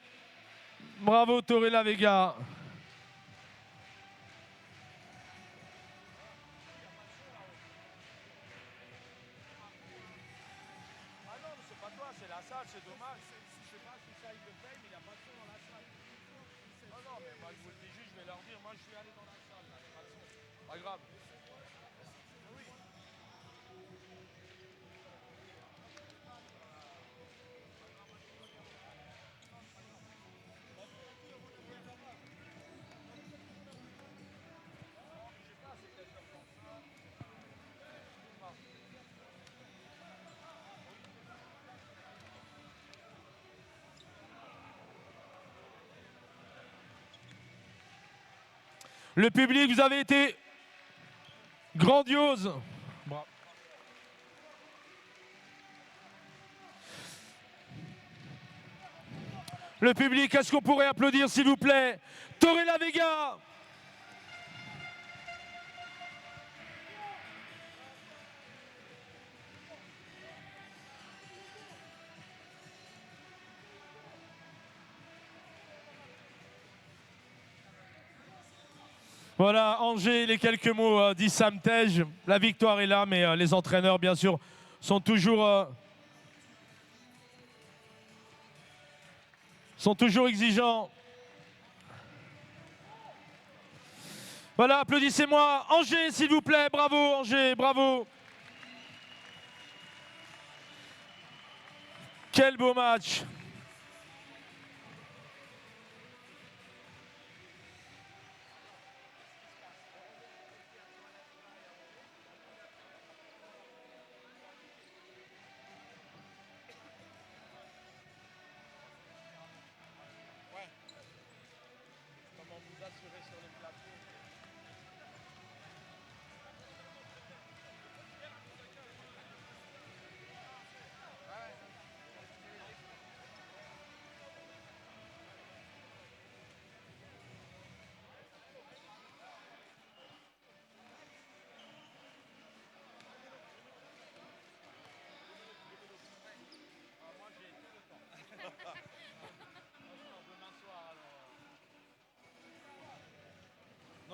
Bravo Torrelavega. Le public, vous avez été grandiose. Bravo. Le public, est-ce qu'on pourrait applaudir s'il vous plaît? Torrelavega. Voilà, Angers, les quelques mots d'Issam Tej. La victoire est là, mais les entraîneurs, bien sûr, sont toujours exigeants. Voilà, applaudissez-moi. Angers, s'il vous plaît. Bravo, Angers, bravo. Quel beau match.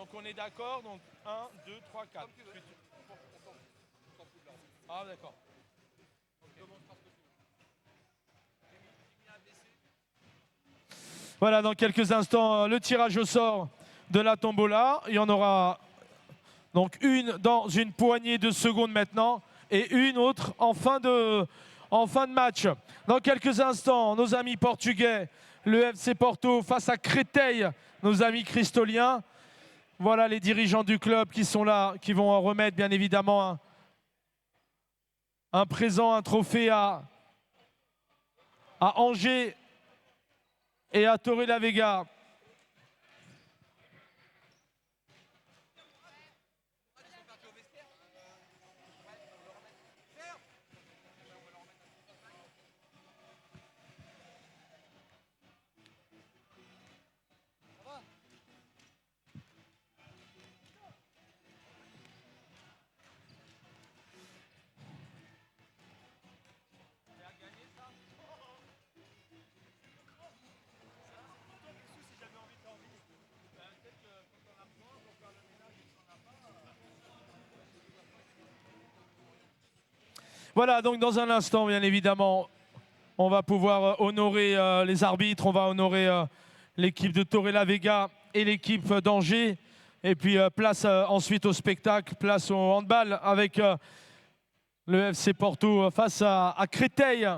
Donc on est d'accord, donc 1, 2, 3, 4. Ah d'accord. Voilà, dans quelques instants, le tirage au sort de la tombola. Il y en aura donc une dans une poignée de secondes maintenant et une autre en fin de match. Dans quelques instants, nos amis portugais, le FC Porto face à Créteil, nos amis cristoliens. Voilà les dirigeants du club qui sont là, qui vont remettre bien évidemment un présent, un trophée à Angers et à Torrelavega. Voilà, donc dans un instant, bien évidemment, on va pouvoir honorer les arbitres, on va honorer l'équipe de Torrelavega et l'équipe d'Angers. Et puis place ensuite au spectacle, place au handball avec le FC Porto face à Créteil.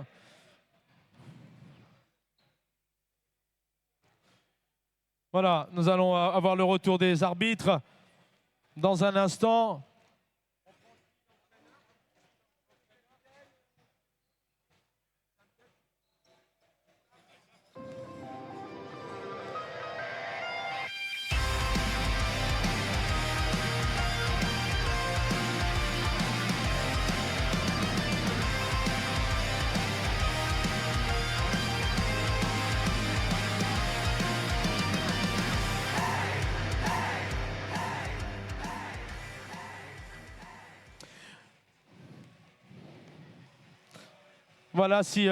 Voilà, nous allons avoir le retour des arbitres dans un instant. Voilà, si